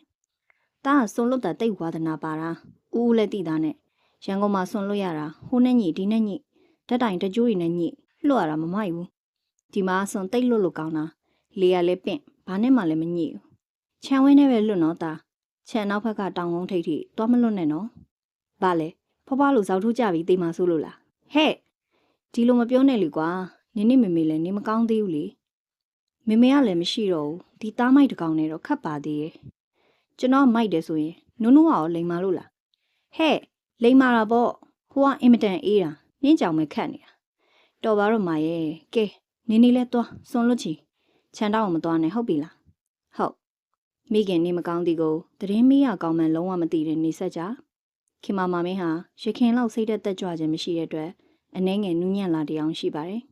တားကဆွန်လွတ်တာတိတ်ဝါဒနာပါတာဦးလည်းတိသားနဲ့ရန်ကုန်မှာဆွန်လွတ်ရတာဟိုနဲ့ညိဒီနဲ့ညိဓာတ်တိုင်တကြိုးတွေနဲ့ညိလွတ်ရတာမမိုက်ဘူးဒီမှာဆွန်တိတ်လွတ်လို့ကောင်းတာလေကလည်းပင့်ဘာနဲ့မှလည်းမညိဘူးခြံဝင်းနဲ့ပဲလွတ်တော့တာခြံနောက်ဘက်ကတောင်ကုန်းထိပ်ထိသွားမလွတ်နဲ့နော်ဘာလဲဖွားဖွားလို့ဇောက်ထိုးကြပြီးတေးမှဆိုးလို့လားဟဲ့ဒီလိုမပြောနဲ့လေကွာနင်းနေမေမေလည်းနေမကောင်းသေးဘူးလေမေမေကလည်းမရှိတော့ဘူးဒီသားမိုက်တကောင်နဲ့တော့ခတ်ပါသေးရဲ့ကျွန်တော်မိုက်တယ်ဆိုရင်နုံနုံကရောလိန်မာလို့လားဟဲ့လိန်မာတာပေါ့ဟိုကအင်မတန်အေးတာနင်းကြောင်ပဲခတ်နေတာတော်ပါတော့မာရဲ့ကဲနင်းနေလဲသွားစွန်လွတ်ချီခြံတော့မသွားနဲ့ဟုတ်ပြီလားဟုတ်မိခင်နေမကောင်းသည်ကိုသတင်းမေးရကောင်းမှလုံးဝမသိတဲ့နေဆက်ကြခင်မမမင်းဟာရခင်လောက်စိတ်သက်ကြွခြင်းမရှိတဲ့အတွက်အနှဲငယ်နူးညံ့လာတရားရှိပါတယ်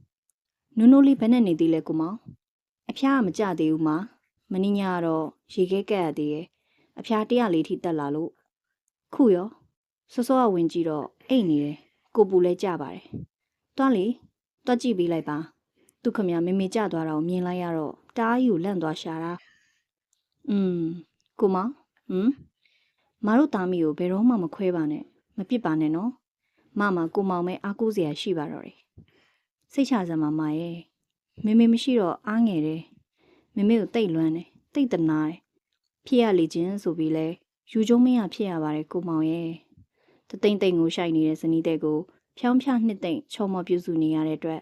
နုံနုံလေးဘယ်နဲ့နေသေးလဲကိုမောင်အဖျားကမကြသေးဘူးမင်းညကတော့ရေခဲကက်ရသေးရဲ့အဖျား104ထိတက်လာလို့ခုရောစောစောကဝင်ကြည့်တော့အိတ်နေတယ်ကိုပူလဲကြပါတယ်တွားလေတွားကြည့်ပေးလိုက်ပါသူခမမေမေကြသွားတာကိုမြင်လိုက်ရတော့တအားကြီးကိုလန့်သွားရှာတာကိုမောင်မတို့သားမီကိုဘယ်တော့မှမခွဲပါနဲ့မပစ်ပါနဲ့နော်မကိုမောင်မဲအားကိုးစရာရှိပါတော့တယ်စိတ်ချစမ်းမရဲ့မေမေမရှိတော့အားငယ်တယ်မေမေကိုတိတ်လွမ်းတယ်တိတ်တနာတယ်ဖြစ်ရလေခြင်းဆိုပြီးလဲယူကျုံမရဖြစ်ရပါတယ်ကိုမောင်ရဲ့တသိမ့်သိမ့်ကိုရှိုက်နေတဲ့ဇနီးတဲ့ကိုဖြောင်းဖြနှစ်သိမ့်ချုံမပြုစုနေရတဲ့အတွက်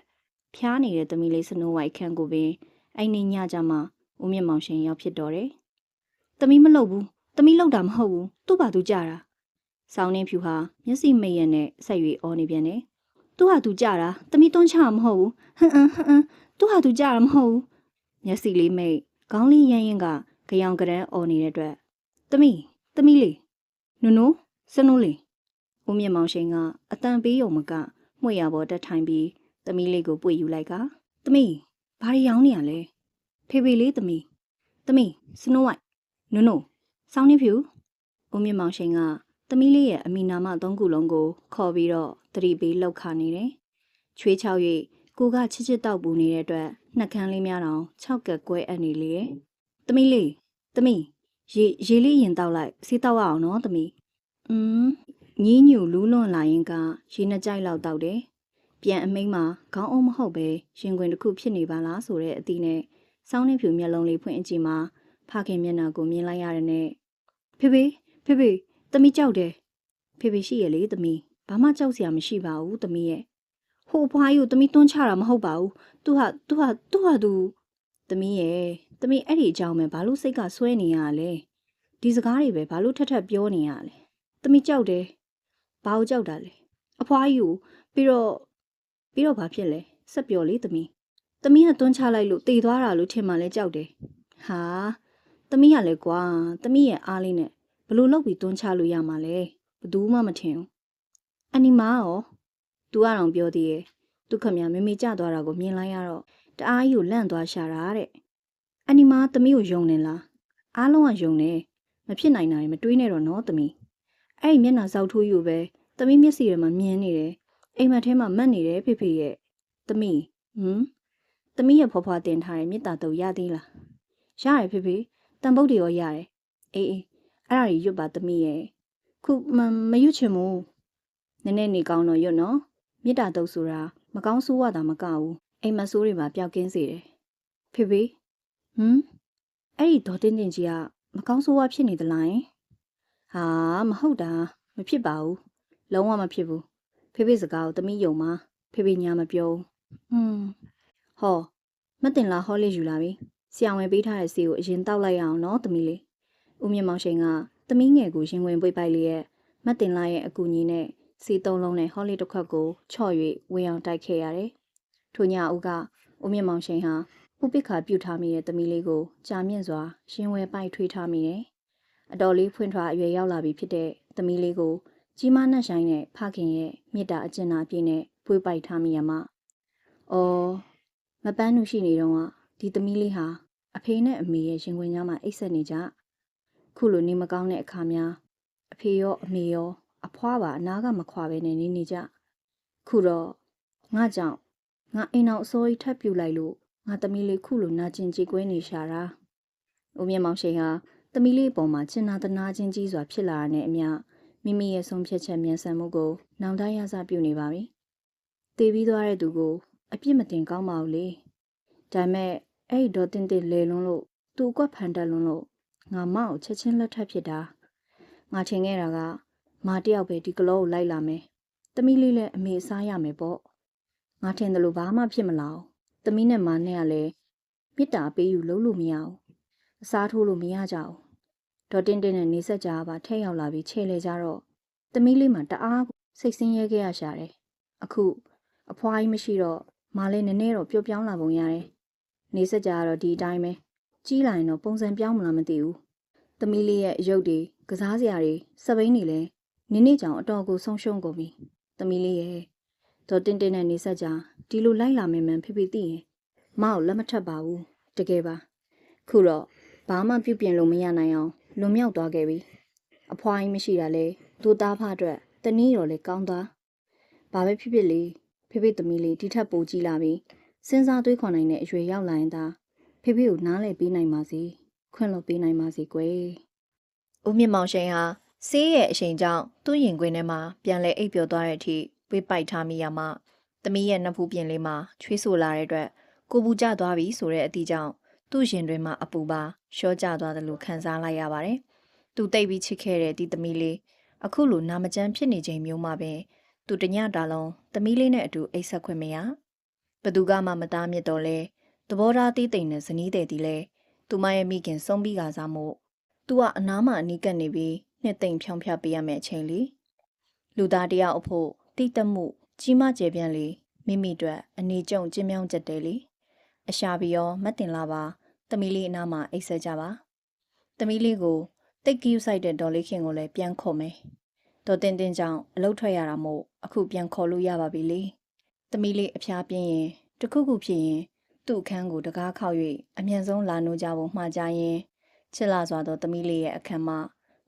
ဖျားနေတဲ့သမီးလေးစနိုးဝိုက်ခန့်ကိုပင်အဲ့နေညကြမှာဦးမြင့်မောင်ရှင်ရောက်ဖြစ်တော်တယ်။သမီးမလုပ်ဘူး။သမီးလုပ်တာမဟုတ်ဘူး။သူ့ဘာသူကြတာ။ဆောင်းနှင်းဖြူဟာမျက်စိမိတ်ရက်နဲ့ဆက်၍အော်နေပြန်တယ်။သူ့ဟာသူကြတာ။သမီးတွန်းချတာမဟုတ်ဘူး။ဟန်သူ့ဟာသူကြတာမဟုတ်ဘူး။မျက်စိလေးမိတ်ခေါင်းလေးရမ်းရင်ကကြောင်ကရန်အော်နေတဲ့အတွက်သမီးလေးနုနုစနိုးလေးဦးမြင့်မောင်ရှင်ကအတန်ပေးရုံမကမှွေရပေါ်တက်ထိုင်ပြီးသမီးလေးကိုပွေယူလိုက်ကသမီးဘာတွေရောင်းနေရလဲဖေဖေလေးသမီးစနိုးဝိုက်နုနုစောင်းနှင်းဖြူဦးမြင့်မောင်ရှင်ကသမီးလေးရဲ့အမိနာမ၃ခုလုံးကိုခေါ်ပြီးတော့တတိပေးလောက်ခနေတယ်ချွေးချောက်၍ကိုကချစ်တောက်ပူနေတဲ့အတွက်နှက်ခမ်းလေးများတောင်၆ကက်ကွဲအပ်နေလေတယ်သမီးလေးရေလေးရင်တောက်လိုက်စီးတောက်အောင်နော်သမီးညီးညူလူးလွန်လာရင်ကရေနှစ်ကြိုက်လောက်တောက်တယ်ပြန်အမိမ့်မှာခေါင်းအုံးမဟုတ်ပဲရင်ခွင်တစ်ခုဖြစ်နေပါလားဆိုတဲ့အသည့်နဲ့စောင်းနှင်းဖြူမျက်လုံးလေးဖွင့်အကြည့်မှာဖခင်မျက်နှာကိုမြင်လိုက်ရတဲ့နဲ့ဖေသမီးကြောက်တယ်ဖေရှိရလေသမီးဘာမှကြောက်စရာမရှိပါဘူးသမီးရဲ့ဟိုဘွားကြီးကိုသမီးတွန်းချတာမဟုတ်ပါဘူးသူဟာသမီးရဲ့သမီးအဲ့ဒီအကြောင်းပဲဘာလို့စိတ်ကဆွဲနေရလဲဒီစကားတွေပဲဘာလို့ထပ်ပြောနေရလဲသမီးကြောက်တယ်ဘာလို့ကြောက်တာလဲအဖွားကြီးကိုပြီးတော့ဘာဖြစ်လဲဆက်ပြောလေသမီးကတွန်းချလိုက်လို့တေသွားတာလို့ထင်မှလဲကြောက်တယ်ဟာသမီးကလည်းကွာသမီးရဲ့အားလေးနဲ့ဘလို့လောက်ပြီးတွန်းချလို့ရမှာလဲဘသူမှမထင်ဘူးအနီမာရောသူကတော့ပြောသေးရဲ့သူခမရမေကြသွားတာကိုမြင်လိုက်ရတော့တအားကြီးကိုလန့်သွားရှာတာတဲ့အနီမာသမီးကိုယုံနေလားအားလုံးကယုံနေမဖြစ်နိုင်တာတွေမတွေးနဲ့တော့နော်သမီးအဲ့ဒီမျက်နှာစောက်ထိုးယူပဲသမီးမျက်စိထဲမှာမြင်နေတယ်အိမ်မက်ထဲမှာမတ်နေတယ်ဖေရဲ့သမီးသမီးရဲ့ဖွားဖွားတင်ထားတဲ့မြစ်တာတော့ရသေးလားရတယ်ဖေတန်ပုတ်တွေရောရတယ်အေးအဲ့ဒါတွေရွတ်ပါသမီးရဲ့ခုမရွတ်ချင်ဘူးနည်းနည်းနေကောင်းတော့ရွတ်နော်မြစ်တာတော့ဆိုတာမကောင်းဆိုးဝတာမကဘူးအိမ်မဆိုးတွေပါပျောက်ကင်းစေတယ်ဖေအဲ့ဒီဒေါ်တင်းကြီးကမကောင်းဆိုးဝဖြစ်နေသလားဟာမဟုတ်တာမဖြစ်ပါဘူးလုံးဝမဖြစ်ဘူးဖေစကားကိုသမီးယုံမှာဖေညာမပြောဟောမတင်လာဟောလေးယူလာပြီဆရာဝန်ပေးထားတဲ့ဆေးကိုအရင်တောက်လိုက်ရအောင်နော်သမီးလေးဦးမြင့်မောင်ရှင်ကသမီးငယ်ကိုရင်ဝင်ပွေပိုက်လေးရဲ့မတင်လာရဲ့အကူကြီးနဲ့ဆေးသုံးလုံးနဲ့ဟောလေးတစ်ခွက်ကိုချော့၍ဝင်အောင်တိုက်ခဲ့ရတယ်ထိုညဦးကဦးမြင့်မောင်ရှင်ဟာဥပိ္ပခာပြုတ်ထားမိတဲ့သမီးလေးကိုကြာမြင့်စွာရင်ဝယ်ပိုက်ထွေးထားမိတယ်အတော်လေးဖွင့်ထွားအရွယ်ရောက်လာပြီဖြစ်တဲ့သမီးလေးကိုကြီးမားနှက်ဆိုင်တဲ့ဖခင်ရဲ့မေတ္တာအကျဉ်းနာပြည့်နဲ့ပွေးပိုက်ထားမိရမှာမပန်းနုရှိနေတော့ဒီသမီးလေးဟာအဖေနဲ့အမေရဲ့ရင်ဝင်ကြားမှာအိပ်ဆက်နေကြခုလိုနေမကောင်းတဲ့အခါများအဖေရောအမေရောအဖွားပါအနာကမခွာပဲနေကြခုတော့ငါကြောင့်ငါအိမ်အောင်အစိုးရထပ်ပြူလိုက်လို့ငါသမီးလေးခုလိုနာကျင်ကြေကွဲနေရှာတာဦးမြင့်မောင်ရှိန်ဟာသမီးလေးအပေါ်မှာချင်နာတနာချင်းကြီးစွာဖြစ်လာတာနဲ့အမျှမိမိရဲ့ဆုံးဖြတ်ချက်မြန်ဆန်မှုကိုနောင်တရစပြုနေပါပြီ။တည်ပြီးသွားတဲ့သူကိုအပြစ်မတင်ကောင်းပါဘူးလေ။ဒါမဲ့အဲ့ဒီတော့တင်းလေလွန်းလို့သူအကွက်ဖန်တက်လွန်းလို့ငါမောက်ချက်ချင်းလက်ထပ်ဖြစ်တာ။ငါထင်ခဲ့တာကမာတယောက်ပဲဒီကလောကိုလိုက်လာမယ်။သမီးလေးလည်းအမေစားရမယ်ပေါ့။ငါထင်တယ်လို့ဘာမှဖြစ်မလာဘူး။သမီးနဲ့မာနဲ့ကလည်းမေတ္တာပေးယူလို့မရဘူး။အစားထိုးလို့မရကြဘူး။ဒေါ်တင်းနဲ့နေဆက်ကြပါထက်ရောက်လာပြီးချဲလေကြတော့သမီးလေးမှတအားစိတ်ဆင်းရဲခဲ့ရရှာတယ်။အခုအဖွားကြီးမရှိတော့မလေးနည်းနည်းတော့ပျော့ပြောင်းလာပုံရတယ်။နေဆက်ကြတော့ဒီအတိုင်းပဲကြီးလာရင်တော့ပုံစံပြောင်းမလားမသိဘူး။သမီးလေးရဲ့အယုတ်တွေကစားစရာတွေစပိန်တွေလည်းနေ့ကြောင်အတော်ကိုဆုံးရှုံးကုန်ပြီ။သမီးလေးရဲ့ဒေါ်တင်းနဲ့နေဆက်ကြဒီလိုလိုက်လာမယ်မှန်ဖိသိရင်မအောင်လက်မထပ်ပါဘူး။တကယ်ပါ။ခုတော့ဘာမှပြုပြင်လို့မရနိုင်အောင်လွန်မြောက်သွားခဲ့ပြီအဖွားကြီးမရှိတာလေသူ့သားဖအတွက်တနည်းတော့လေကောင်းသွားဘာပဲဖြစ်လေဖေသမီးလေးဒီထက်ပိုကြီးလာပြီစဉ်းစားတွေးခေါ်နိုင်တဲ့အရွယ်ရောက်လာရင်သာဖေကိုနားလည်ပေးနိုင်ပါစေခွင့်လွှတ်ပေးနိုင်ပါစေကွယ်ဦးမြင့်မောင်ရှိန်ဟာဆေးရဲ့အချိန်ကြောင့်သူ့ရင်ခွင်ထဲမှာပြန်လဲအိပ်ပျော်သွားတဲ့အထိပွေးပိုက်ထားမိရမှသမီးရဲ့နှဖူးပြင်လေးမှာချွေးဆူလာတဲ့အတွက်ကိုပူကျသွားပြီဆိုတဲ့အသည့်ကြောင့်သူ့ရင်တွင်မှာအပူပါရှော့ကျသွားတယ်လို့ခံစားလိုက်ရပါတယ်။သူတိတ်ပြီးချစ်ခဲ့တဲ့ဒီသမီးလေးအခုလိုနာမကျန်းဖြစ်နေချိန်မျိုးမှာပင်သူတညတာလုံးသမီးလေးနဲ့အတူအိပ်ဆက်ခွင့်မရ ဘသူကမှမသားမြစ်တော့လဲသဘောထားသေးတိမ်နဲ့ဇနီးတဲ့တီလဲသူမရဲ့မိခင်ဆုံးပြီးကစားမို့သူကအနားမှာအနီးကပ်နေပြီးနှစ်သိမ့်ဖြောင်းဖြပေးရမယ့်အချိန်လीလူသားတယောက်အဖို့တိတက်မှုကြီးမားကျယ်ပြန့်လေမိမိအတွက်အနေကျုံကျင်းမြောင်းချက်တယ်လေအရှာပြီးရောမတ်တင်လာပါသမီးလေးအနားမှာအိတ်ဆက်ကြပါသမီးလေးကိုတိတ်ကယူဆိုင်တဲ့ဒေါ်လေးခင်ကိုလည်းပြန်ခေါ်မယ်ဒေါ်တင်တင်ကြောင့်အလုပ်ထွက်ရတာမို့အခုပြန်ခေါ်လို့ရပါပြီလေသမီးလေးအဖျားပြင်းရင်တခုခုဖြစ်ရင်သူ့အခန်းကိုတကားခောက်၍အမြန်ဆုံးလာနိုးကြဖို့မှာကြရင်ချစ်လာစွာသောသမီးလေးရဲ့အခန်းမှာ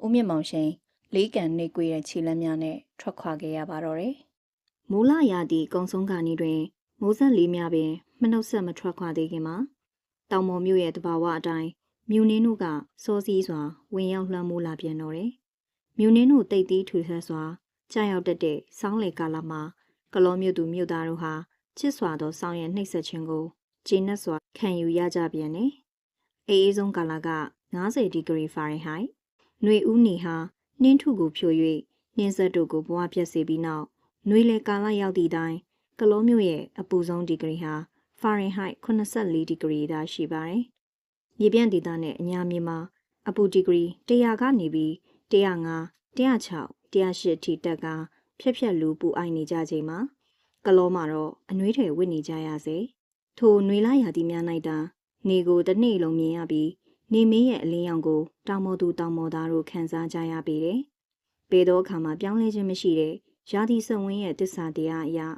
ဦးမြင့်မောင်ရှိန်လေးကန်နေကွေတဲ့ခြေလမ်းများနဲ့ထွက်ခွာခဲ့ရပါတော့တယ်။မိုးလာရာသည့်ကုံဆုံးကာနီတွင်မိုးဆက်လေးများပင်မနှုတ်ဆက်မထွက်ခွာသေးခင်မှာတောင်ပေါ်မြို့ရဲ့တဘာဝအတိုင်းမြူနင်းတို့ကစောစည်းစွာဝင်ရောက်လွှမ်းမိုးလာပြန်တော့တယ်။မြူနင်းတို့တိတ်သီးထူထပ်စွာကြာရောက်တတ်တဲ့စောင်းလေကာလမှာကလောမြို့သူမြို့သားတို့ဟာချစ်စွာသောစောင်းရဲ့နှိပ်စက်ခြင်းကိုဂျင်းနဲ့စွာခံယူရကြပြန်တယ်။အေးအေးဆုံးကာလက90ဒီဂရီဖာရင်ဟိုက်ຫນွေဦးနေဟာနှင်းထုကိုဖြို၍နှင်းဆက်တို့ကိုဘဝပြတ်စေပြီးနောက်ຫນွေလေကာလရောက်သည့်တိုင်ကလောမြို့ရဲ့အပူဆုံးဒီဂရီဟာဖာရင်ဟိုက်84ဒီဂရီသာရှိပါတယ်။မြေပြန့်ဒေသနဲ့အညာမြေမှာအပူဒီဂရီ100ကနေပြီး105 106 108ထိတက်ကဖြက်ဖြက်လူပူအိုက်နေကြချိန်မှာကလောမှာတော့အနှွေးထဲဝစ်နေကြရစေထိုຫນွေလာရာသီများ၌တာနေကိုတစ်နေ့လုံးမြင်ရပြီးနေမင်းရဲ့အလင်းရောင်ကိုတောင်မော်သူတောင်မော်သားတို့ခံစားကြရပေတယ်။ပေသောအခါမှာပြောင်းလဲခြင်းမရှိတဲ့ရာသီစံဝင်းရဲ့တစ္ဆာတရားအရာ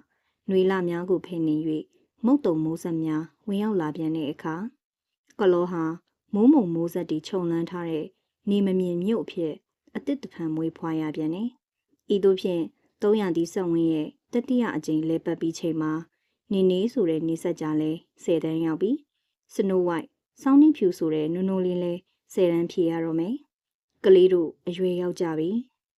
ຫນွေလများကိုဖယ်နေ၍မုတ်တုံမိုးဆက်များဝင်ရောက်လာပြန်တဲ့အခါကလောဟာမိုးမုံမိုးဆက်တီခြုံလန်းထားတဲ့နေမမြင်မြို့အဖြစ်အတစ်တဖန်မွေးဖွားရပြန်တယ်။ဤသို့ဖြင့်300တီစံဝင်းရဲ့တတိယအကြိမ်လဲပတ်ပြီးချိန်မှာနေဆိုတဲ့နေဆက်ကြလဲ10တန်းရောက်ပြီးစနိုးဝိုက်ဆောင်းနှင်းဖြူဆိုတဲ့နုံနုံလေးလဲ10တန်းဖြည့်ရတော့မယ်။ကလေးတို့အရွယ်ရောက်ကြပြီ။